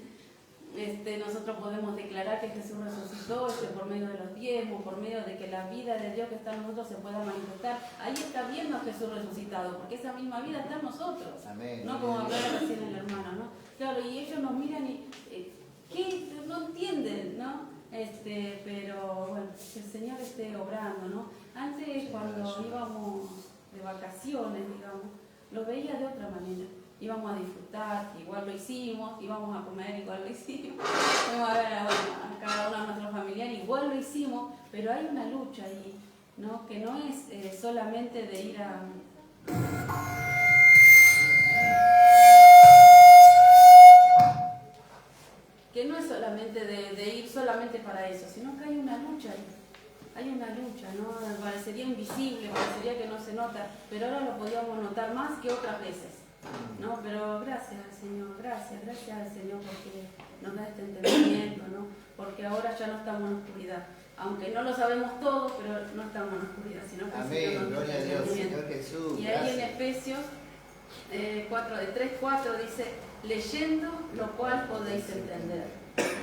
nosotros podemos declarar que Jesús resucitó por medio de los diezmos, por medio de que la vida de Dios que está en nosotros se pueda manifestar. Ahí está viendo a Jesús resucitado, porque esa misma vida está en nosotros. Amén. ¿No? Como hablaba recién el hermano, ¿no? Claro, y ellos nos miran y ¿qué? No entienden, ¿no? Pero bueno, que el Señor esté obrando, ¿no? Antes cuando íbamos de vacaciones, digamos, lo veía de otra manera. Íbamos a disfrutar, igual lo hicimos, íbamos a comer, igual lo hicimos, íbamos a ver a cada uno de nuestros familiares, igual lo hicimos, pero hay una lucha ahí, ¿no? Que no es solamente de ir a... que no es solamente de ir solamente para eso, sino que hay una lucha ahí. Hay una lucha, ¿no? Parecería invisible, parecería que no se nota, pero ahora lo podíamos notar más que otras veces, ¿no? Pero gracias al Señor, gracias al Señor porque nos da este entendimiento, ¿no? Porque ahora ya no estamos en oscuridad. Aunque no lo sabemos todo, pero no estamos en oscuridad, sino que el Señor Amén. nos da Gloria a este Dios, entendimiento. Señor Jesús. Y ahí en Gracias. Efesios 3:4 dice, leyendo lo cual podéis entender.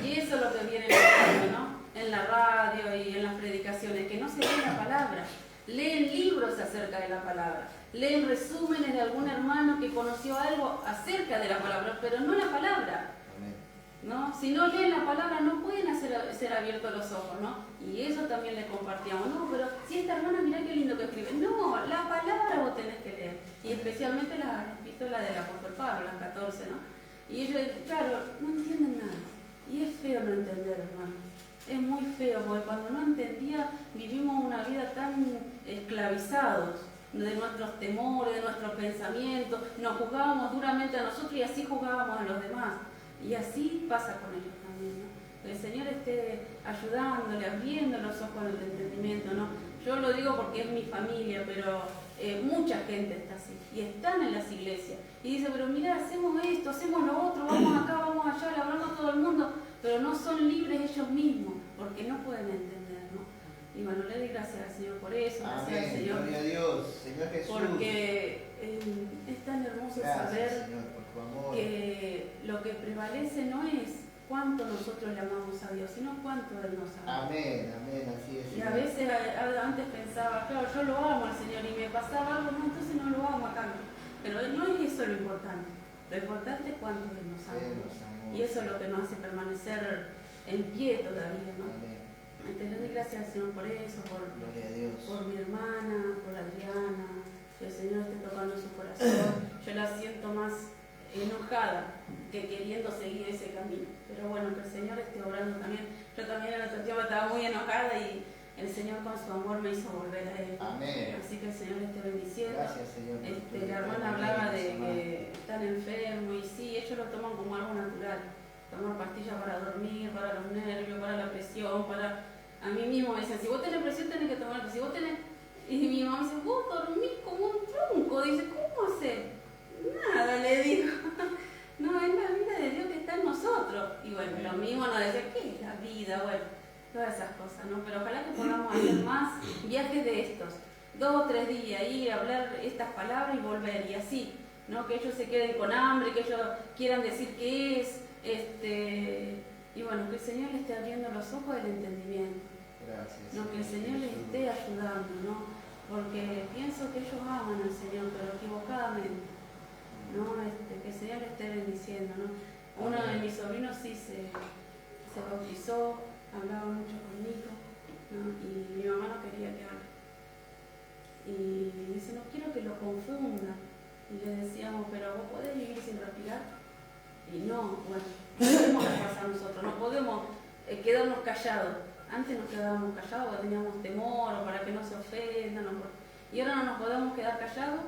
Y eso es lo que viene en ¿no? En la radio y en las predicaciones, que no se lee la palabra. Leen libros acerca de la palabra. Leen resúmenes de algún hermano que conoció algo acerca de la palabra, pero no la palabra. Amén. ¿No? Si no leen la palabra no pueden ser abiertos los ojos, ¿no? Y eso también le compartíamos, no, pero si esta hermana, mirá qué lindo que escribe. No, la palabra vos tenés que leer, y especialmente la epístola del apóstol Pablo, las 14, ¿no? Y ellos, claro, no entienden nada, y es feo no entender, hermano. Es muy feo, porque cuando no entendía, vivimos una vida tan esclavizados de nuestros temores, de nuestros pensamientos, nos juzgábamos duramente a nosotros y así juzgábamos a los demás. Y así pasa con ellos también, ¿no? Que el Señor esté ayudándole, abriendo los ojos del entendimiento, ¿no? Yo lo digo porque es mi familia, pero mucha gente está así, y están en las iglesias, y dice, pero mira, hacemos esto, hacemos lo otro, vamos acá, vamos allá, le hablamos a todo el mundo, pero no son libres ellos mismos, porque no pueden entender, ¿no? Y bueno, le doy gracias al Señor por eso, gracias al Amén. Señor, Gloria a Dios, Señor Jesús. porque es tan hermoso Gracias, saber Señor, por tu amor. que lo que prevalece no es cuánto nosotros le amamos a Dios, sino cuánto Él nos ama. Amén, amén, así es. Y a veces antes pensaba, claro, yo lo amo al Señor y me pasaba algo, no, entonces no lo amo a cambio. Pero no es eso lo importante. Lo importante es cuánto Él nos ama. Él nos amó. Y eso es lo que nos hace permanecer en pie todavía, ¿no? Amén. Entonces le doy gracias al Señor por eso, Gloria a Dios. por mi hermana, por Adriana, que el Señor esté tocando su corazón. Yo la siento más enojada que queriendo seguir ese camino. Pero bueno, que el Señor esté obrando también. Yo también en la otra tiempo estaba muy enojada y el Señor con su amor me hizo volver a Él. Amén. Así que el Señor le esté bendiciendo. Gracias, Señor. por tu La hermana amor. hablaba de que están enfermos y sí, ellos lo toman como algo natural. Toman pastillas para dormir, para los nervios, para la presión, para... A mí mismo me dicen, si vos tenés presión tenés que tomar, si vos tenés... Y mi mamá me dice, vos dormís como un tronco. Dice, ¿cómo hacer? Nada, le digo. No, es la vida de Dios que está en nosotros. Y bueno, lo mismo nos decía, ¿qué es la vida? Bueno, todas esas cosas, ¿no? Pero ojalá que podamos hacer más viajes de estos. 2 o 3 días, ir a hablar estas palabras y volver, y así, ¿no? Que ellos se queden con hambre, que ellos quieran decir qué es, y bueno, que el Señor le esté abriendo los ojos del entendimiento, Gracias. ¿no? Que el Señor les esté ayudando, ¿no? Porque pienso que ellos aman al Señor, pero equivocadamente, ¿no? Que el Señor le esté bendiciendo, ¿no? Uno de mis sobrinos sí se bautizó, hablaba mucho conmigo, ¿no? Y mi mamá no quería que hable. Y dice, no quiero que lo confunda. Y le decíamos, pero vos podés vivir sin respirar. Y no, bueno, no podemos pasar nosotros, no podemos quedarnos callados Antes nos quedábamos callados, teníamos temor o para que no se ofendan, y ahora no nos podemos quedar callados,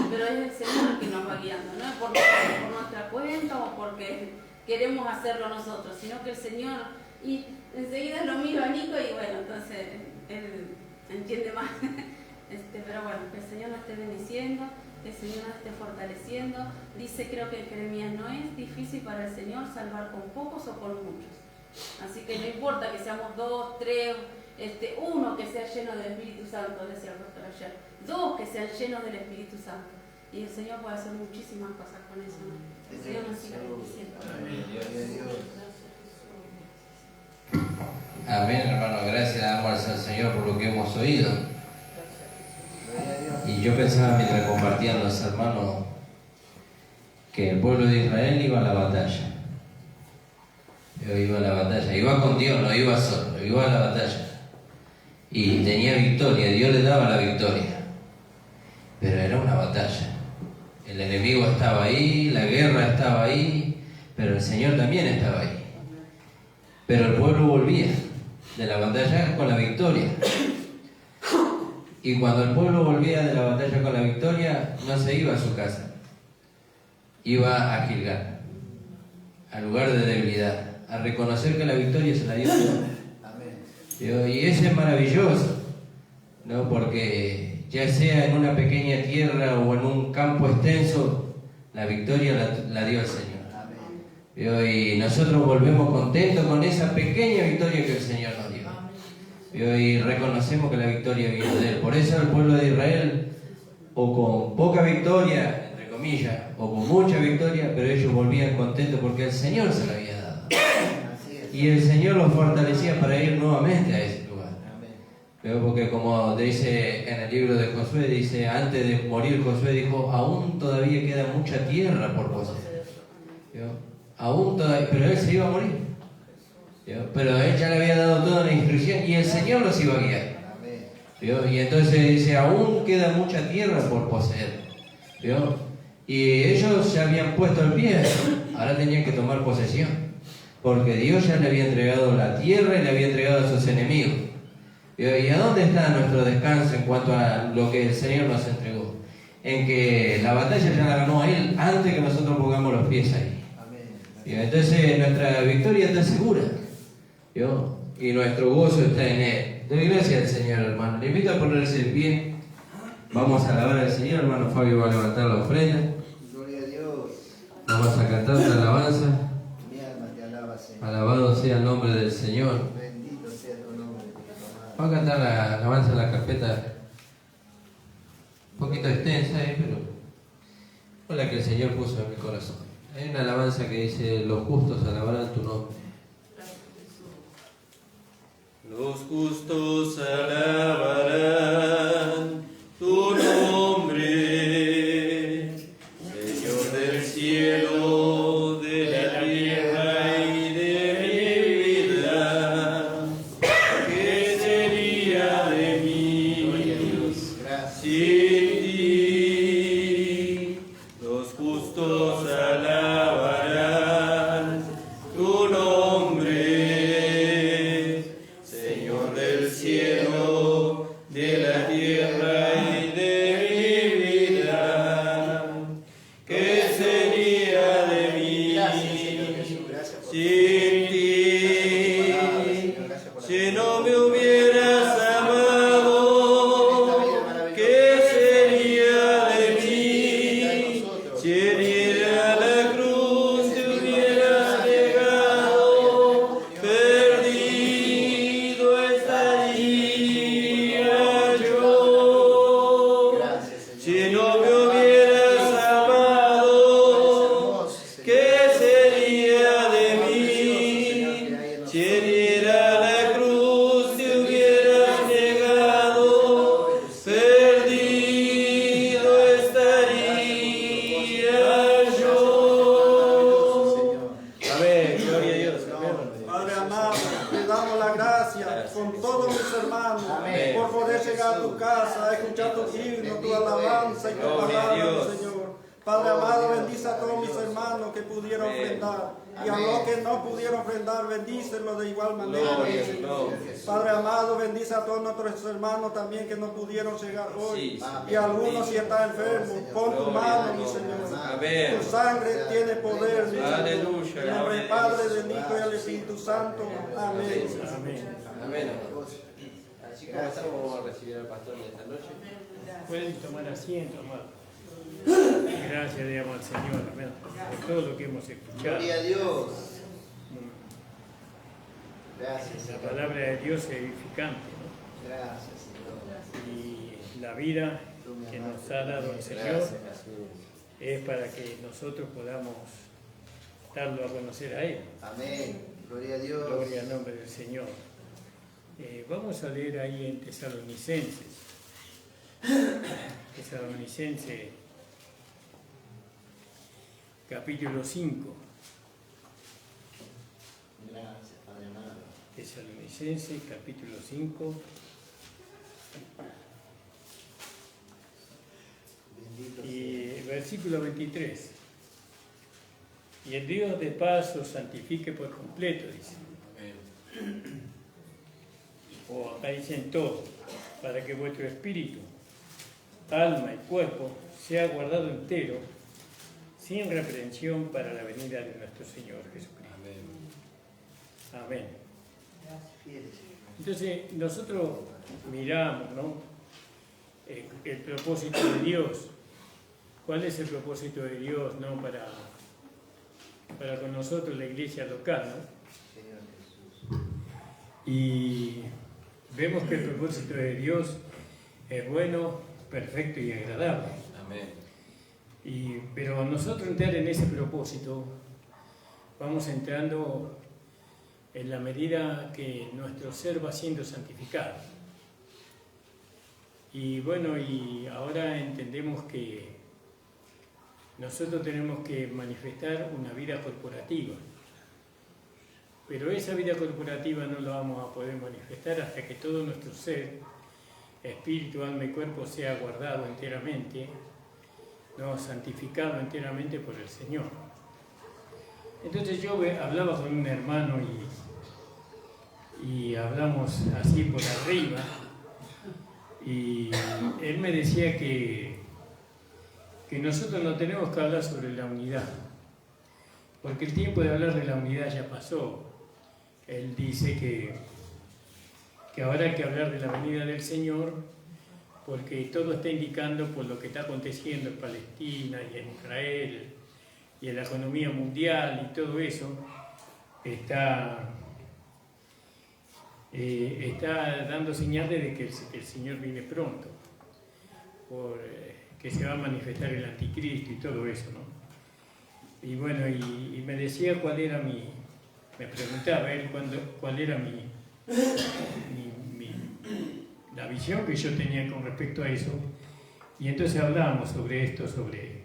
pero es el Señor el que nos va guiando, no es por nuestra cuenta o porque queremos hacerlo nosotros, sino que el Señor, y enseguida lo miro a Nico y bueno, entonces él entiende más. Pero bueno, que el Señor nos esté bendiciendo, que el Señor nos esté fortaleciendo. Dice, creo que en Jeremías, no es difícil para el Señor salvar con pocos o con muchos. Así que no importa que seamos 2, 3, uno que sea lleno del Espíritu Santo, decía el pastor ayer, 2 que sean llenos del Espíritu Santo. Y el Señor puede hacer muchísimas cosas con eso, ¿no? El Señor nos siga bendiciendo. Amén, hermano. Gracias damos al Señor por lo que hemos oído. Y yo pensaba mientras compartían los hermanos que el pueblo de Israel iba a la batalla. Iba a la batalla, iba con Dios, no iba solo, iba a la batalla. Y tenía victoria, Dios le daba la victoria. Pero era una batalla. El enemigo estaba ahí, la guerra estaba ahí, pero el Señor también estaba ahí. Pero el pueblo volvía de la batalla con la victoria. Y cuando el pueblo volvía de la batalla con la victoria, no se iba a su casa. Iba a Gilgal, al lugar de debilidad, a reconocer que la victoria se la dio Dios. Y eso es maravilloso, ¿no? Porque ya sea en una pequeña tierra o en un campo extenso, la victoria la dio el Señor. Y nosotros volvemos contentos con esa pequeña victoria que el Señor nos dio. Y reconocemos que la victoria vino de Él. Por eso el pueblo de Israel, o con poca victoria, entre comillas, o con mucha victoria, pero ellos volvían contentos porque el Señor se la había dado. Y el Señor los fortalecía para ir nuevamente a ese lugar. Porque como dice en el libro de Josué, dice, antes de morir Josué dijo, aún todavía queda mucha tierra por poseer. Aún todavía, pero él se iba a morir. Pero él ya le había dado toda la instrucción y el Señor los iba a guiar. Y entonces dice, aún queda mucha tierra por poseer. Y ellos ya habían puesto el pie, ahora tenían que tomar posesión. Porque Dios ya le había entregado la tierra y le había entregado a sus enemigos. ¿Y a dónde está nuestro descanso en cuanto a lo que el Señor nos entregó? En que la batalla ya la ganó Él antes que nosotros pongamos los pies ahí. Entonces nuestra victoria está segura. Y nuestro gozo está en Él. Doy gracias al Señor, hermano. Le invito a ponerse en pie. Vamos a alabar al Señor. Hermano Fabio va a levantar la ofrenda. Gloria a Dios. Vamos a cantar la alabanza. Mi alma te alaba, Señor. Alabado sea el nombre del Señor. Bendito sea tu nombre. Vamos a cantar la alabanza en la carpeta. Un poquito extensa, pero fue la que el Señor puso en mi corazón. Hay una alabanza que dice: los justos alabarán tu nombre. Los justos alabarán tu nombre, Señor del cielo, de la tierra y de mi vida. ¿Qué sería de mí sin ti? Los justos alabarán tu nombre, cielo, de la tierra y de mi vida. ¿Qué sería de mí sin ti? Si no me hubieras amado, ¿qué sería de mí? Si heriera la cruz te hubieras dejado perdido estaría yo. Si no me hubieras amado, ¿qué sería de mí? Si heriera la cruz te hubieras negado, perdido estaría yo. Amén. Gloria a Dios. Padre amado, te damos la gracia con todos mis hermanos por poder llegar a tu casa, a escuchar tu himno, tu alabanza y tu Gloria a palabra, Dios. Señor. Padre amado, bendice a todos mis hermanos los que pudieron Amén. ofrendar. Y a Amén. los que no pudieron ofrendar, bendícelos de igual manera. Gloria, Señor. gloria. Padre amado, bendice a todos nuestros hermanos también que no pudieron llegar hoy. Sí, Y algunos si están enfermos, pon tu mano, mi Señor. Amén. Tu sangre tiene poder, mi Señor. Aleluya. En nombre del Padre, del Hijo y del Espíritu Santo. Amén. Amén. Amén. Así como vamos a recibir al pastor en esta noche. Pueden tomar asiento, amado. Gracias, le damos al Señor, amén, por todo lo que hemos escuchado. Gloria a Dios. Gracias, La Señor. palabra de Dios es edificante, ¿no? Gracias, Señor. Y la vida que nos ha dado el Señor es para que nosotros podamos darlo a conocer a Él. Amén. Gloria a Dios. Gloria al nombre del Señor. Vamos a leer ahí en Tesalonicenses. Tesalonicenses, capítulo 5. Gracias, Padre amado. Tesalonicenses, capítulo 5. Bendito Y versículo 23. Y el Dios de paz os santifique por completo, dice. O acá dicen todo, para que vuestro espíritu, alma y cuerpo sea guardado entero, sin reprensión para la venida de nuestro Señor Jesucristo. Amén. sea. Entonces nosotros miramos, ¿no? El propósito de Dios. ¿Cuál es el propósito de Dios, no? Para con nosotros, la iglesia local, ¿no? Señor Jesús. Y vemos que el propósito de Dios es bueno, perfecto y agradable. Amén. Pero nosotros entrar en ese propósito vamos entrando en la medida que nuestro ser va siendo santificado. Y bueno, y ahora entendemos que nosotros tenemos que manifestar una vida corporativa. Pero esa vida corporativa no la vamos a poder manifestar hasta que todo nuestro ser, espíritu, alma y cuerpo, sea guardado enteramente, ¿no? Santificado enteramente por el Señor. Entonces yo hablaba con un hermano y hablamos así por arriba, y él me decía que nosotros no tenemos que hablar sobre la unidad, porque el tiempo de hablar de la unidad ya pasó. Él dice que ahora hay que hablar de la venida del Señor, porque todo está indicando por lo que está aconteciendo en Palestina y en Israel y en la economía mundial y todo eso, está dando señales de que el Señor viene pronto, que se va a manifestar el anticristo y todo eso, ¿no? Y bueno, y me decía cuál era me preguntaba él cuál era la visión que yo tenía con respecto a eso, y entonces hablábamos sobre esto, sobre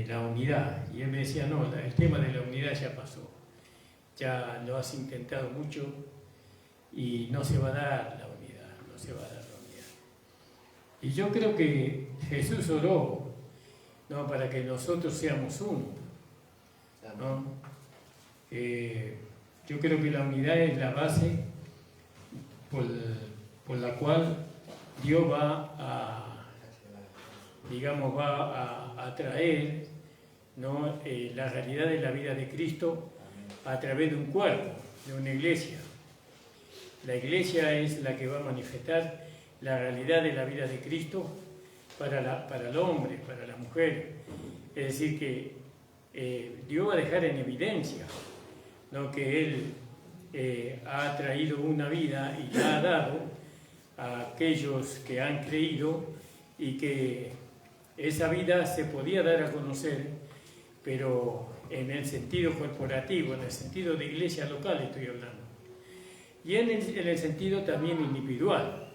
la unidad, y él me decía, no, el tema de la unidad ya pasó, ya lo has intentado mucho y no se va a dar la unidad, no se va a dar la unidad. Y yo creo que Jesús oró, ¿no? Para que nosotros seamos uno, ¿no? Yo creo que la unidad es la base por la cual Dios va a traer, ¿no? La realidad de la vida de Cristo a través de un cuerpo, de una iglesia. La iglesia es la que va a manifestar la realidad de la vida de Cristo para el hombre, para la mujer. Es decir, que Dios va a dejar en evidencia, ¿no? Que Él ha traído una vida y la ha dado a aquellos que han creído, y que esa vida se podía dar a conocer, pero en el sentido corporativo, en el sentido de iglesia local estoy hablando, y en el sentido también individual.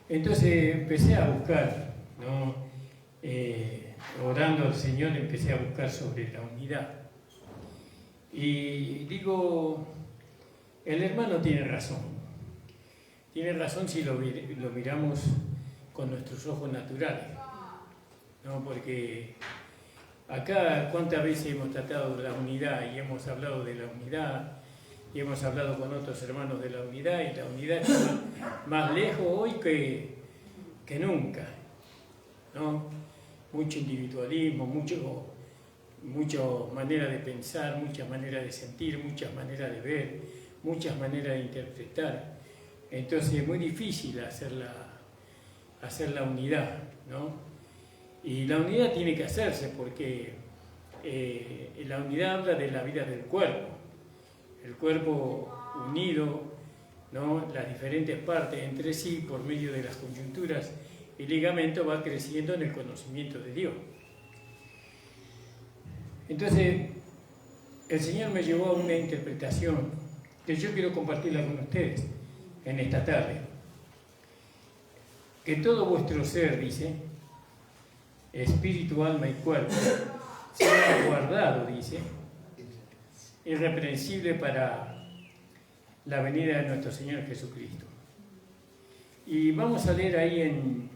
Entonces empecé a buscar, ¿no? Orando al Señor, empecé a buscar sobre la unidad. Y digo, el hermano tiene razón si lo miramos con nuestros ojos naturales, ¿no? Porque Acá, ¿cuántas veces hemos tratado de la unidad y hemos hablado de la unidad y hemos hablado con otros hermanos de la unidad y la unidad está más lejos hoy que nunca, ¿no? Mucho individualismo, mucho manera de pensar, muchas maneras de sentir, muchas maneras de ver, muchas maneras de interpretar. Entonces es muy difícil hacer la unidad, ¿no? Y la unidad tiene que hacerse porque la unidad habla de la vida del cuerpo. El cuerpo unido, ¿no? Las diferentes partes entre sí por medio de las coyunturas y ligamentos va creciendo en el conocimiento de Dios. Entonces, el Señor me llevó a una interpretación que yo quiero compartirla con ustedes en esta tarde. Que todo vuestro ser, dice, espíritu, alma y cuerpo, sea guardado, dice, irreprensible para la venida de nuestro Señor Jesucristo. Y vamos a leer ahí en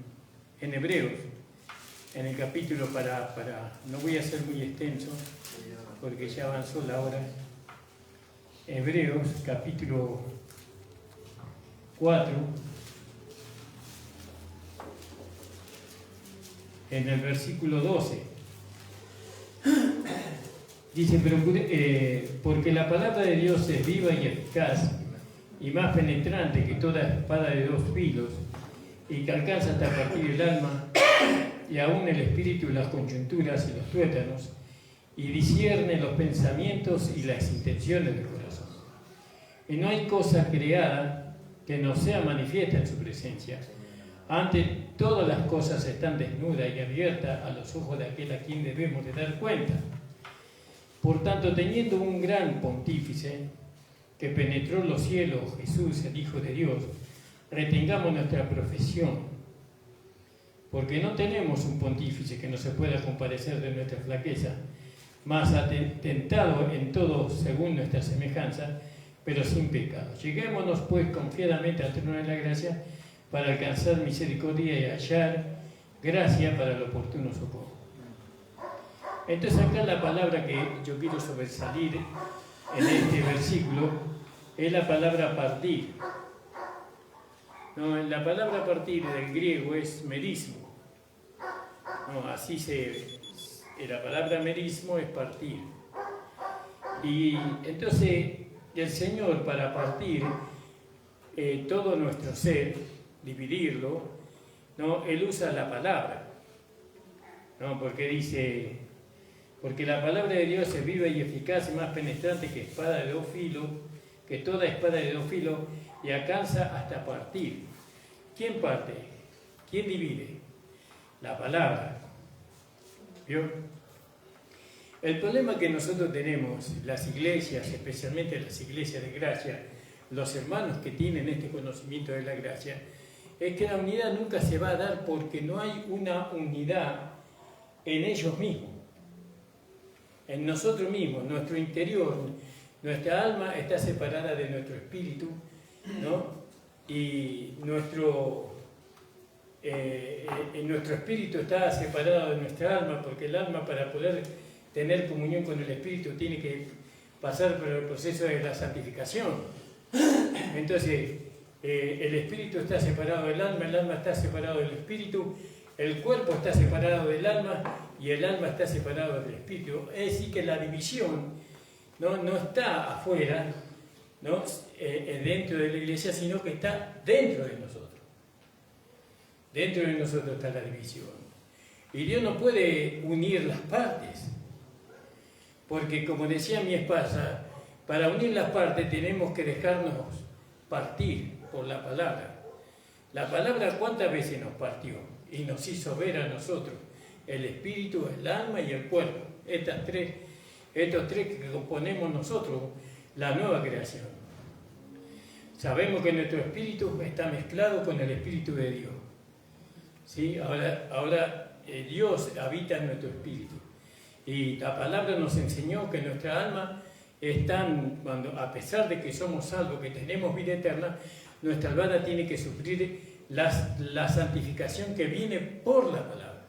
Hebreos, en el capítulo no voy a ser muy extenso, porque ya avanzó la hora. Hebreos, capítulo 4, en el versículo 12. Dice, porque la palabra de Dios es viva y eficaz y más penetrante que toda espada de dos filos y que alcanza hasta partir el alma y aún el espíritu y las coyunturas y los tuétanos y discierne los pensamientos y las intenciones del corazón. Y no hay cosa creada que no sea manifiesta en su presencia. Ante todas las cosas están desnudas y abiertas a los ojos de aquel a quien debemos de dar cuenta. Por tanto, teniendo un gran pontífice que penetró los cielos, Jesús, el Hijo de Dios, retengamos nuestra profesión, porque no tenemos un pontífice que no se pueda compadecer de nuestra flaqueza, mas atentado en todo según nuestra semejanza, pero sin pecado. Lleguémonos pues confiadamente al trono de la gracia para alcanzar misericordia y hallar gracia para el oportuno socorro. Entonces acá la palabra que yo quiero sobresalir en este versículo es la palabra partir. No, la palabra partir del griego es merismo. No, la palabra merismo es partir. Y entonces el Señor, para partir todo nuestro ser, dividirlo, ¿no? Él usa la palabra, ¿no? Porque la palabra de Dios es viva y eficaz y más penetrante que espada de dos filos, que toda espada de dos filos, y alcanza hasta partir. ¿Quién parte? ¿Quién divide? La palabra. ¿Vio? El problema que nosotros tenemos, las iglesias, especialmente las iglesias de gracia, los hermanos que tienen este conocimiento de la gracia, es que la unidad nunca se va a dar porque no hay una unidad en ellos mismos, en nosotros mismos, nuestro interior, nuestra alma está separada de nuestro espíritu, ¿no? Y nuestro espíritu está separado de nuestra alma, porque el alma, para poder tener comunión con el espíritu, tiene que pasar por el proceso de la santificación. Entonces, el espíritu está separado del alma, el alma está separado del espíritu, el cuerpo está separado del alma y el alma está separado del espíritu. Es decir, que la división no está afuera, ¿no? Dentro de la iglesia, sino que está dentro de nosotros. Dentro de nosotros está la división. Y Dios no puede unir las partes, porque como decía mi esposa, para unir las partes tenemos que dejarnos partir por la palabra. La palabra, ¿cuántas veces nos partió? Y nos hizo ver a nosotros, el espíritu, el alma y el cuerpo. Estos tres que componemos nosotros, la nueva creación. Sabemos que nuestro espíritu está mezclado con el espíritu de Dios. ¿Sí? Ahora Dios habita en nuestro espíritu. Y la palabra nos enseñó que nuestra alma a pesar de que somos salvos, que tenemos vida eterna, nuestra alma tiene que sufrir la santificación que viene por la palabra.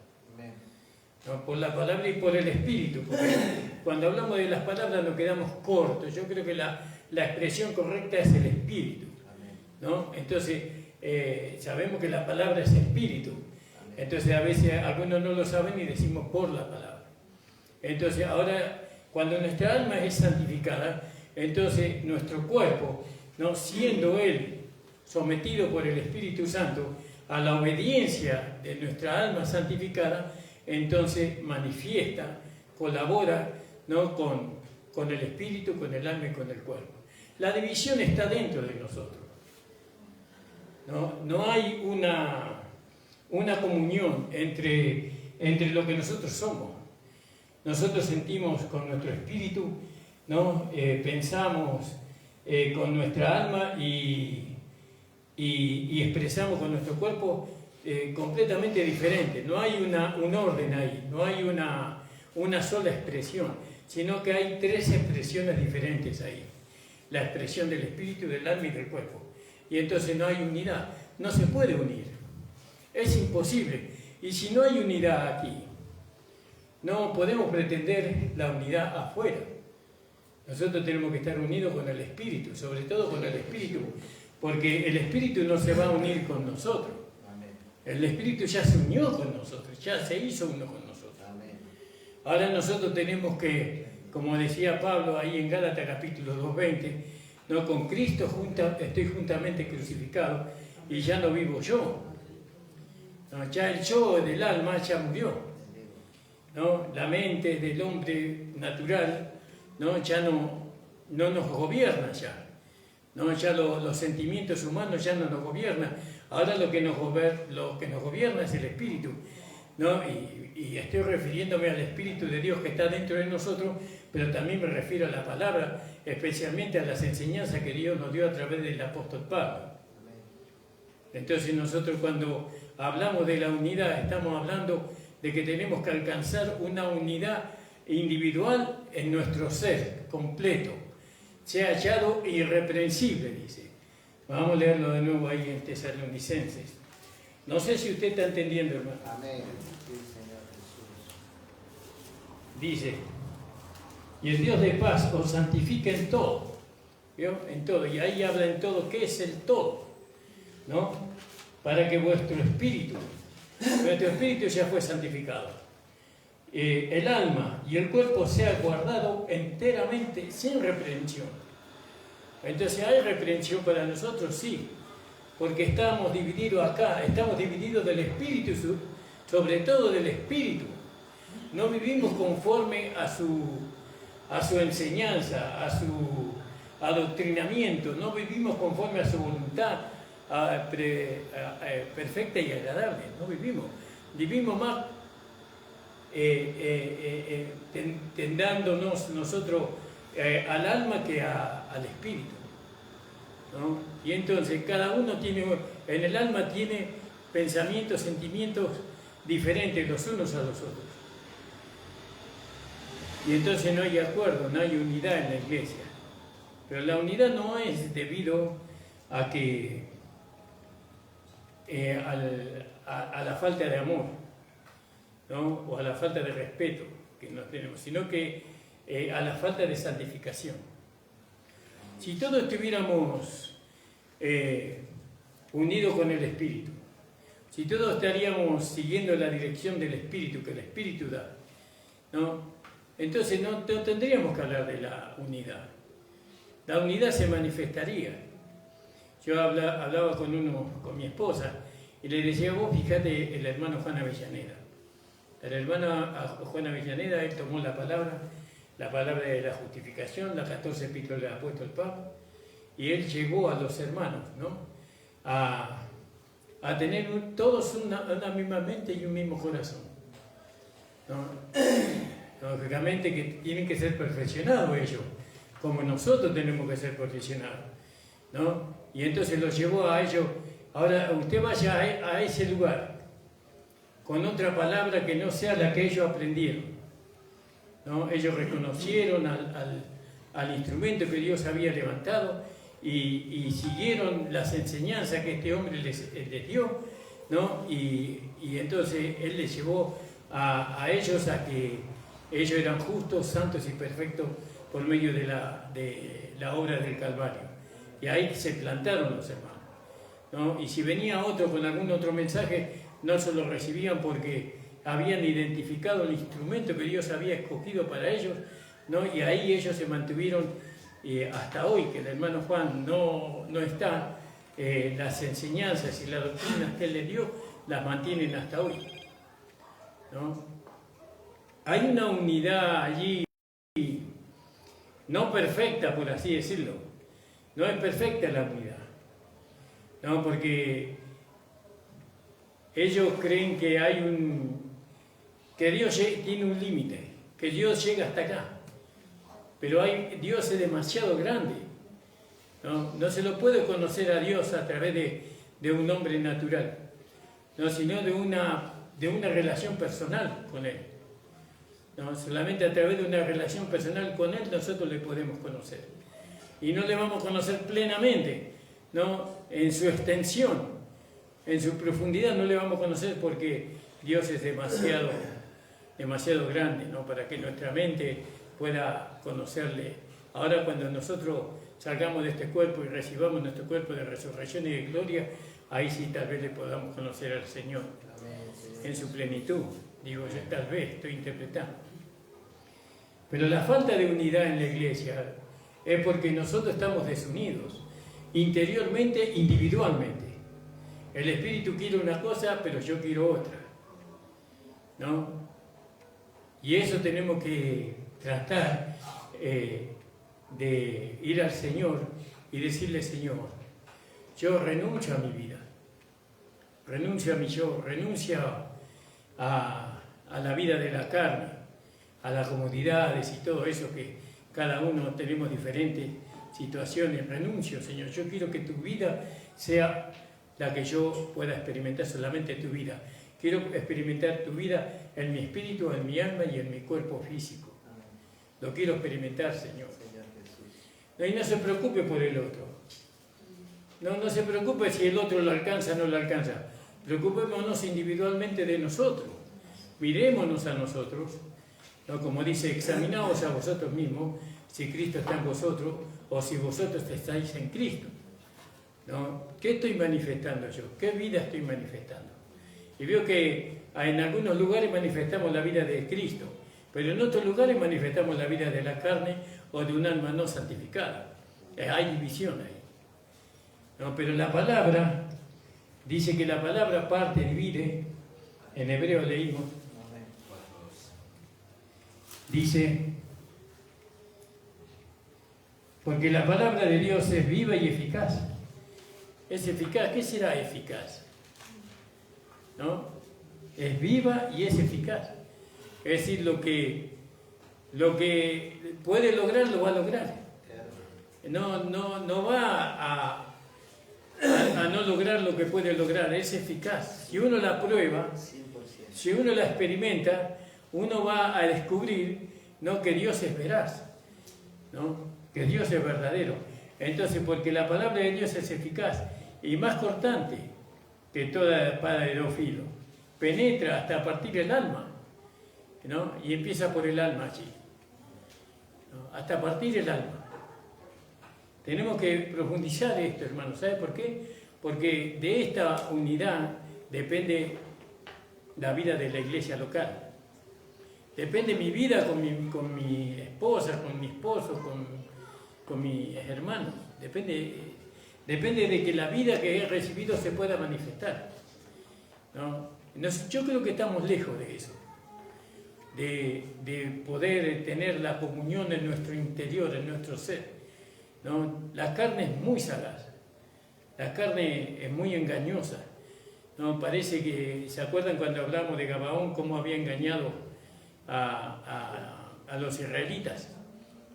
¿no? Por la palabra y por el espíritu, porque cuando hablamos de las palabras nos quedamos cortos. Yo creo que la expresión correcta es el espíritu, ¿no? Entonces, sabemos que la palabra es espíritu. Entonces, a veces algunos no lo saben y decimos por la palabra. Entonces, ahora, cuando nuestra alma es santificada, entonces nuestro cuerpo, ¿no? Siendo él sometido por el Espíritu Santo a la obediencia de nuestra alma santificada, entonces manifiesta, colabora, ¿no? con el espíritu, con el alma y con el cuerpo. La división está dentro de nosotros. No hay una comunión entre lo que nosotros somos. Nosotros sentimos con nuestro espíritu, ¿no? Pensamos con nuestra alma y expresamos con nuestro cuerpo completamente diferente. No hay un orden ahí, no hay una sola expresión, sino que hay tres expresiones diferentes ahí. La expresión del espíritu, del alma y del cuerpo. Y entonces no hay unidad, no se puede unir. Es imposible. Y si no hay unidad aquí, no podemos pretender la unidad afuera. Nosotros tenemos que estar unidos con el espíritu, sobre todo con el espíritu, porque el espíritu no se va a unir con nosotros. El espíritu ya se unió con nosotros, ya se hizo uno con nosotros. Ahora nosotros tenemos que, como decía Pablo ahí en Gálatas capítulo 2:20, ¿no? Con Cristo estoy juntamente crucificado y ya no vivo yo. ¿No? Ya el yo del alma ya murió. ¿No? La mente del hombre natural, ¿no? Ya no nos gobierna ya. ¿No? Ya los sentimientos humanos ya no nos gobiernan. Ahora lo que nos gobierna es el espíritu, ¿no? Y estoy refiriéndome al Espíritu de Dios que está dentro de nosotros, pero también me refiero a la palabra, especialmente a las enseñanzas que Dios nos dio a través del apóstol Pablo. Entonces nosotros cuando hablamos de la unidad, estamos hablando de que tenemos que alcanzar una unidad individual en nuestro ser completo, sea hallado irreprensible, dice. Vamos a leerlo de nuevo ahí en Tesalonicenses. No sé si usted está entendiendo, hermano. Amén. Sí, Señor Jesús. Dice, y el Dios de paz os santifica en todo. ¿Vio? En todo. Y ahí habla en todo. ¿Qué es el todo? ¿No? Para que vuestro espíritu ya fue santificado. El alma y el cuerpo sea guardado enteramente sin reprensión. Entonces, ¿hay reprensión para nosotros? Sí. Porque estamos divididos acá, estamos divididos del espíritu, sobre todo del espíritu. No vivimos conforme a su enseñanza, a su adoctrinamiento, no vivimos conforme a su voluntad perfecta y agradable, no vivimos más tendándonos nosotros al alma que al espíritu, ¿no? Y entonces cada uno en el alma tiene pensamientos, sentimientos diferentes los unos a los otros. Y entonces no hay acuerdo, no hay unidad en la iglesia. Pero la unidad no es debido a que a la falta de amor, ¿no? O a la falta de respeto que no tenemos, sino que a la falta de santificación. Si todos estuviéramos unidos con el Espíritu, si todos estaríamos siguiendo la dirección del Espíritu, que el Espíritu da, ¿no? Entonces no tendríamos que hablar de la unidad. La unidad se manifestaría. Yo hablaba con mi esposa y le decía, vos fíjate el hermano Juan Avellaneda. El hermano Juan Avellaneda, él tomó la palabra de la justificación, las 14 epístolas del apóstol Pablo, y él llevó a los hermanos, ¿no? a tener todos una misma mente y un mismo corazón, ¿no? Lógicamente que tienen que ser perfeccionados ellos, como nosotros tenemos que ser perfeccionados, ¿no? Y entonces los llevó a ellos. Ahora usted vaya a ese lugar con otra palabra que no sea la que ellos aprendieron, ¿no? Ellos reconocieron al instrumento que Dios había levantado y siguieron las enseñanzas que este hombre les dio, ¿no? Y entonces él les llevó a ellos a que ellos eran justos, santos y perfectos por medio de la obra del Calvario. Y ahí se plantaron los hermanos, ¿no? Y si venía otro con algún otro mensaje, no se lo recibían porque habían identificado el instrumento que Dios había escogido para ellos, ¿no? Y ahí ellos se mantuvieron hasta hoy, que el hermano Juan no está, las enseñanzas y las doctrinas que él les dio, las mantienen hasta hoy, ¿no? Hay una unidad allí, no perfecta, por así decirlo, no es perfecta la unidad, ¿no? Porque ellos creen que que Dios tiene un límite, que Dios llega hasta acá, pero Dios es demasiado grande, ¿no? No se lo puede conocer a Dios a través de un hombre natural, ¿no? Sino de una relación personal con Él, ¿no? Solamente a través de una relación personal con Él nosotros le podemos conocer, y no le vamos a conocer plenamente, ¿no? En su extensión, en su profundidad no le vamos a conocer porque Dios es demasiado grande, ¿no? Para que nuestra mente pueda conocerle. Ahora cuando nosotros salgamos de este cuerpo y recibamos nuestro cuerpo de resurrección y de gloria, ahí sí tal vez le podamos conocer al Señor en su plenitud. Digo yo, tal vez estoy interpretando. Pero la falta de unidad en la iglesia es porque nosotros estamos desunidos, interiormente, individualmente. El Espíritu quiere una cosa, pero yo quiero otra, ¿no? Y eso tenemos que tratar de ir al Señor y decirle: Señor, yo renuncio a mi vida, renuncio a mi yo, renuncio a la vida de la carne, a las comodidades y todo eso que cada uno tenemos diferentes situaciones. Renuncio, Señor, yo quiero que tu vida sea la que yo pueda experimentar, solamente tu vida. Quiero experimentar tu vida en mi espíritu, en mi alma y en mi cuerpo físico. Lo quiero experimentar, Señor. No, y no se preocupe por el otro. No se preocupe si el otro lo alcanza o no lo alcanza. Preocupémonos individualmente de nosotros. Mirémonos a nosotros, ¿no? Como dice: examinaos a vosotros mismos si Cristo está en vosotros o si vosotros estáis en Cristo, ¿no? ¿Qué estoy manifestando yo? ¿Qué vida estoy manifestando? Y veo que en algunos lugares manifestamos la vida de Cristo, pero en otros lugares manifestamos la vida de la carne o de un alma no santificada. Hay división ahí, ¿no? Pero la palabra dice que la palabra parte, divide. En hebreo leímos, dice: porque la palabra de Dios es viva y eficaz. Es eficaz. ¿Qué será eficaz? ¿No? Es viva y es eficaz. Es decir, lo que puede lograr, lo va a lograr. No va a no lograr lo que puede lograr. Es eficaz. Si uno la prueba, si uno la experimenta, uno va a descubrir, ¿no?, que Dios es veraz, ¿no?, que Dios es verdadero. Entonces, porque la palabra de Dios es eficaz y más cortante que toda espada de dos filos, penetra hasta partir el alma, ¿no? Y empieza por el alma allí, ¿no?, hasta partir el alma. Tenemos que profundizar esto, hermanos. ¿Sabe por qué? Porque de esta unidad depende la vida de la iglesia local. Depende mi vida con mi esposa, con mi esposo, con mis hermanos. Depende de que la vida que he recibido se pueda manifestar, ¿no? Yo creo que estamos lejos de eso, de poder tener la comunión en nuestro interior, en nuestro ser, ¿no? La carne es muy sagaz, la carne es muy engañosa, ¿no? Parece que, ¿se acuerdan cuando hablamos de Gabaón, cómo había engañado a los israelitas?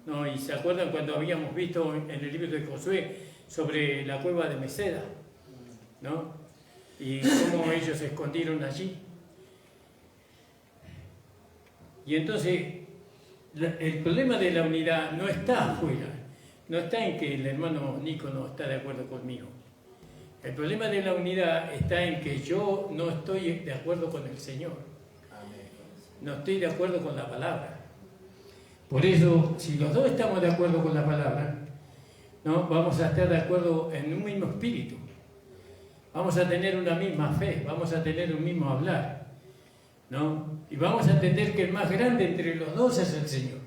¿No? Y se acuerdan cuando habíamos visto en el libro de Josué sobre la cueva de Meseda, ¿no? Y cómo ellos se escondieron allí. Y entonces el problema de la unidad no está afuera, no está en que el hermano Nico no está de acuerdo conmigo. El problema de la unidad está en que yo no estoy de acuerdo con el Señor. no estoy de acuerdo con la palabra. Por eso, si los dos estamos de acuerdo con la palabra, ¿no? Vamos a estar de acuerdo en un mismo espíritu. Vamos a tener una misma fe, vamos a tener un mismo hablar, ¿no? Y vamos a entender que el más grande entre los dos es el Señor.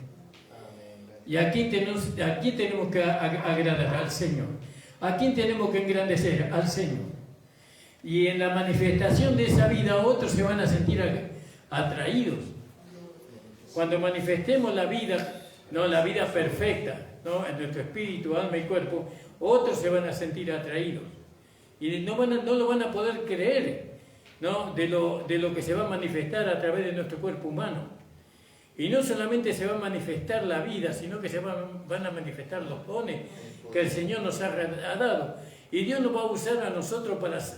¿Y a quién tenemos que agradar? Al Señor. ¿A quién tenemos que engrandecer? Al Señor. Y en la manifestación de esa vida otros se van a sentir atraídos. Cuando manifestemos la vida, ¿no? La vida perfecta, ¿no? En nuestro espíritu, alma y cuerpo, otros se van a sentir atraídos. Y no lo van a poder creer, ¿no? de lo que se va a manifestar a través de nuestro cuerpo humano. Y no solamente se va a manifestar la vida, sino que se van a manifestar los dones que el Señor nos ha dado. Y Dios nos va a usar a nosotros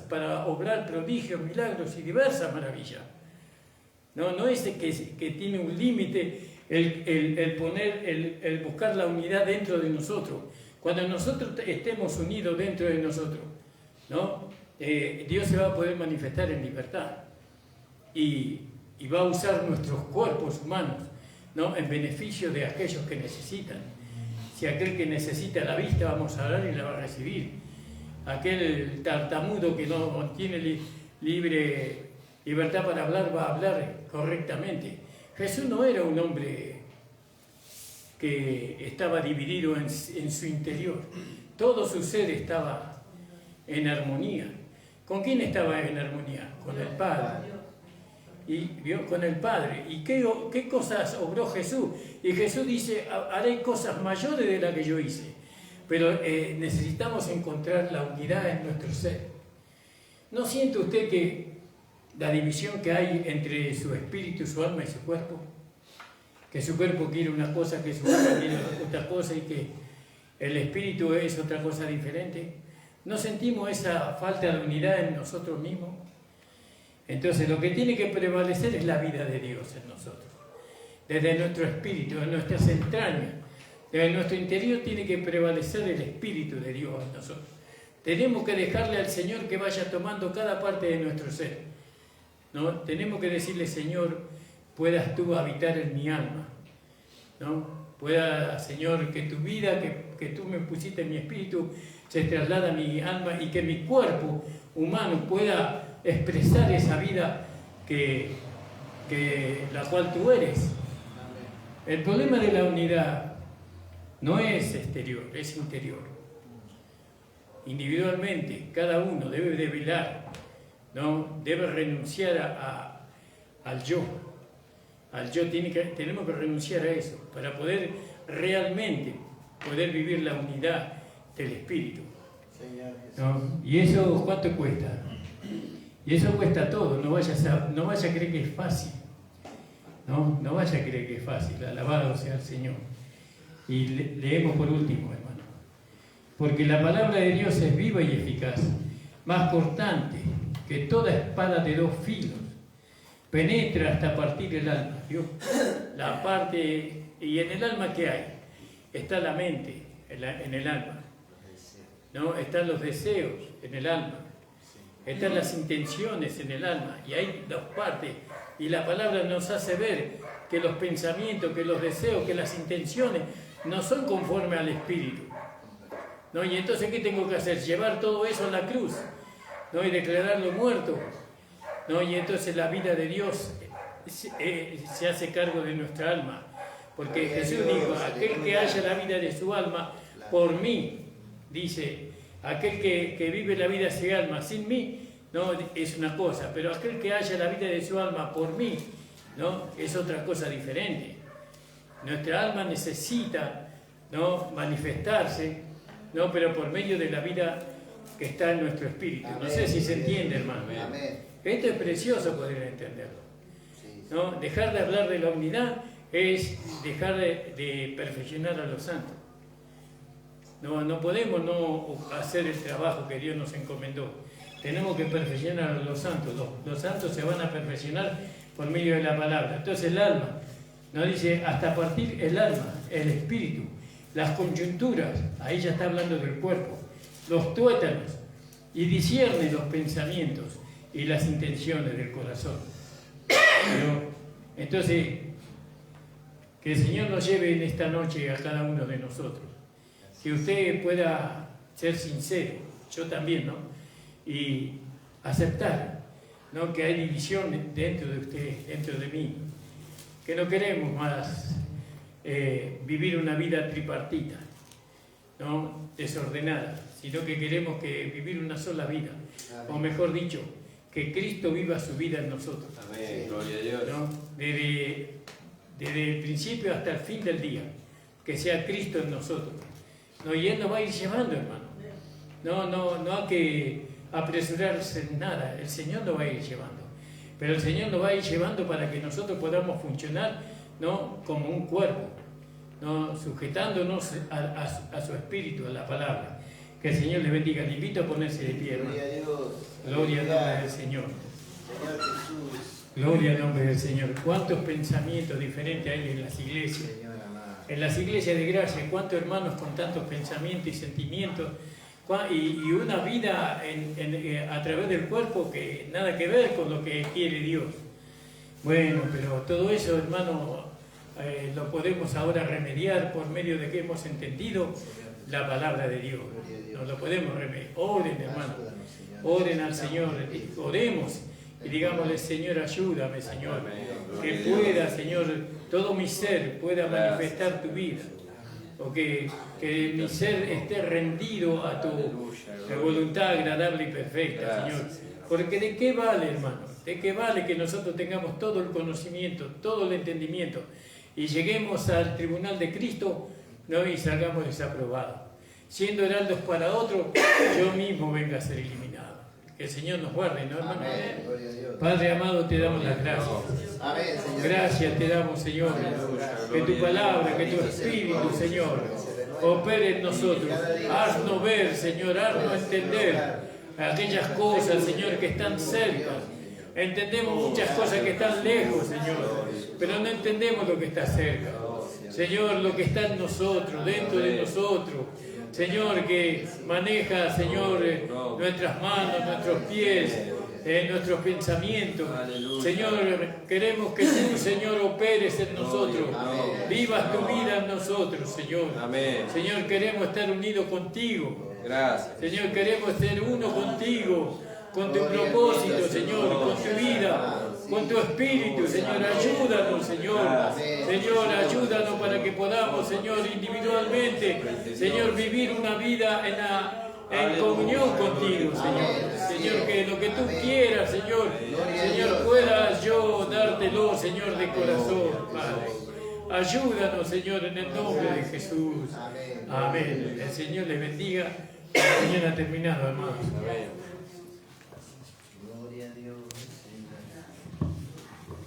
para obrar prodigios, milagros y diversas maravillas. No es que tiene un límite el buscar la unidad dentro de nosotros. Cuando nosotros estemos unidos dentro de nosotros, ¿no? Dios se va a poder manifestar en libertad y va a usar nuestros cuerpos humanos, ¿no? En beneficio de aquellos que necesitan. Si aquel que necesita la vista, vamos a hablar y la va a recibir. Aquel tartamudo que no tiene libre libertad para hablar, va a hablar correctamente. Jesús no era un hombre que estaba dividido en su interior. Todo su ser estaba en armonía. ¿Con quién estaba en armonía? Con el Padre. Con el Padre. ¿Y qué cosas obró Jesús? Y Jesús dice, haré cosas mayores de las que yo hice. Pero necesitamos encontrar la unidad en nuestro ser. ¿No siente usted que la división que hay entre su espíritu, su alma y su cuerpo? Que su cuerpo quiere una cosa, que su alma quiere otra cosa y que el espíritu es otra cosa diferente. ¿No sentimos esa falta de unidad en nosotros mismos? Entonces lo que tiene que prevalecer es la vida de Dios en nosotros. Desde nuestro espíritu, en nuestras entrañas, desde nuestro interior tiene que prevalecer el espíritu de Dios en nosotros. Tenemos que dejarle al Señor que vaya tomando cada parte de nuestro ser, ¿no? Tenemos que decirle, Señor, puedas tú habitar en mi alma, ¿no? Pueda, Señor, que tu vida que tú me pusiste en mi espíritu se traslada a mi alma y que mi cuerpo humano pueda expresar esa vida que la cual tú eres. El problema de la unidad no es exterior, es interior. Individualmente, cada uno debe de velar, ¿no? Debe renunciar al yo. Al yo tenemos que renunciar a eso para poder realmente poder vivir la unidad del espíritu, ¿no? Y eso ¿cuánto cuesta? Y eso cuesta todo. No vaya a creer que es fácil, no vaya a creer que es fácil. Alabado sea el Señor. Y leemos por último, hermano, porque la palabra de Dios es viva y eficaz, más cortante que toda espada de dos filos, penetra hasta partir el alma. ¿Vio? La parte. ¿Y en el alma qué hay? Está la mente en el alma, ¿no? Están los deseos en el alma, están las intenciones en el alma, y hay dos partes. Y la palabra nos hace ver que los pensamientos, que los deseos, que las intenciones no son conformes al espíritu, ¿no? Y entonces ¿qué tengo que hacer? Llevar todo eso a la cruz, ¿no? Y declararlo muerto, ¿no? Y entonces la vida de Dios se hace cargo de nuestra alma, porque Jesús dijo, aquel que haya la vida de su alma por mí, dice, aquel que vive la vida de su alma sin mí, no es una cosa, pero aquel que haya la vida de su alma por mí, ¿no? Es otra cosa diferente. Nuestra alma necesita, ¿no? Manifestarse, ¿no? Pero por medio de la vida que está en nuestro espíritu. No sé si se entiende, hermano. Esto es precioso poder entenderlo, ¿no? Dejar de hablar de la unidad es dejar de perfeccionar a los santos. No podemos no hacer el trabajo que Dios nos encomendó. Tenemos que perfeccionar a los santos. Los santos se van a perfeccionar por medio de la palabra. Entonces el alma, nos dice, hasta partir el alma, el espíritu, las coyunturas, ahí ya está hablando del cuerpo, los tuétanos, y discierne los pensamientos y las intenciones del corazón. ¿No? Entonces, que el Señor nos lleve en esta noche a cada uno de nosotros. Que usted pueda ser sincero, yo también, ¿no? Y aceptar, ¿no? Que hay división dentro de usted, dentro de mí. Que no queremos más vivir una vida tripartita, ¿no? Desordenada, sino que queremos vivir una sola vida. O mejor dicho, que Cristo viva su vida en nosotros. Amén, gloria a Dios. ¿No? Desde el principio hasta el fin del día, que sea Cristo en nosotros. ¿No? Y Él nos va a ir llevando, hermano. No hay que apresurarse en nada, el Señor nos va a ir llevando. Pero el Señor nos va a ir llevando para que nosotros podamos funcionar, ¿no? Como un cuerpo, ¿no? Sujetándonos a su espíritu, a la palabra. Que el Señor les bendiga. Le invito a ponerse de pie, hermano. Gloria a Dios. Gloria al nombre del Señor. Señor Jesús. Gloria al nombre del Señor. ¿Cuántos pensamientos diferentes hay en las iglesias? Señor amado. En las iglesias de gracia, ¿cuántos hermanos con tantos pensamientos y sentimientos? Y una vida a través del cuerpo que nada que ver con lo que quiere Dios. Bueno, pero todo eso, hermano, lo podemos ahora remediar por medio de que hemos entendido la palabra de Dios. Nos lo podemos remediar. Oren, hermano. Oren al Señor. Oremos y digámosle, Señor, ayúdame, Señor. Que pueda, Señor, todo mi ser pueda manifestar tu vida. O que mi ser esté rendido a tu voluntad agradable y perfecta, Señor. Porque ¿de qué vale, hermano? ¿De qué vale que nosotros tengamos todo el conocimiento, todo el entendimiento y lleguemos al tribunal de Cristo, ¿no? Y salgamos desaprobados? Siendo heraldos para otro, yo mismo venga a ser eliminado. Que el Señor nos guarde, ¿no, hermano? Amén. Gloria a Dios. Padre amado, te damos las gracias. Amén, Señor. Gracias te damos, Señor, que tu palabra, que tu espíritu, Señor, opere en nosotros. Haznos ver, Señor, haznos entender aquellas cosas, Señor, que están cerca. Entendemos muchas cosas que están lejos, Señor, pero no entendemos lo que está cerca. Señor, lo que está en nosotros, dentro de nosotros. Señor, que maneja, Señor, nuestras manos, nuestros pies, nuestros pensamientos. Señor, queremos que tú, Señor, operes en nosotros. Vivas tu vida en nosotros, Señor. Señor, queremos estar unidos contigo. Gracias. Señor, queremos ser uno contigo, con tu propósito, Señor, con tu vida, con tu espíritu, Señor. Ayúdanos, Señor. Señor, ayúdanos para que podamos, Señor, individualmente, Señor, vivir una vida en comunión contigo, Señor. Señor, que lo que tú quieras, Señor, Señor, pueda yo dártelo, Señor, de corazón, Padre. Ayúdanos, Señor, en el nombre de Jesús. Amén. El Señor les bendiga. La mañana ha terminado, hermanos.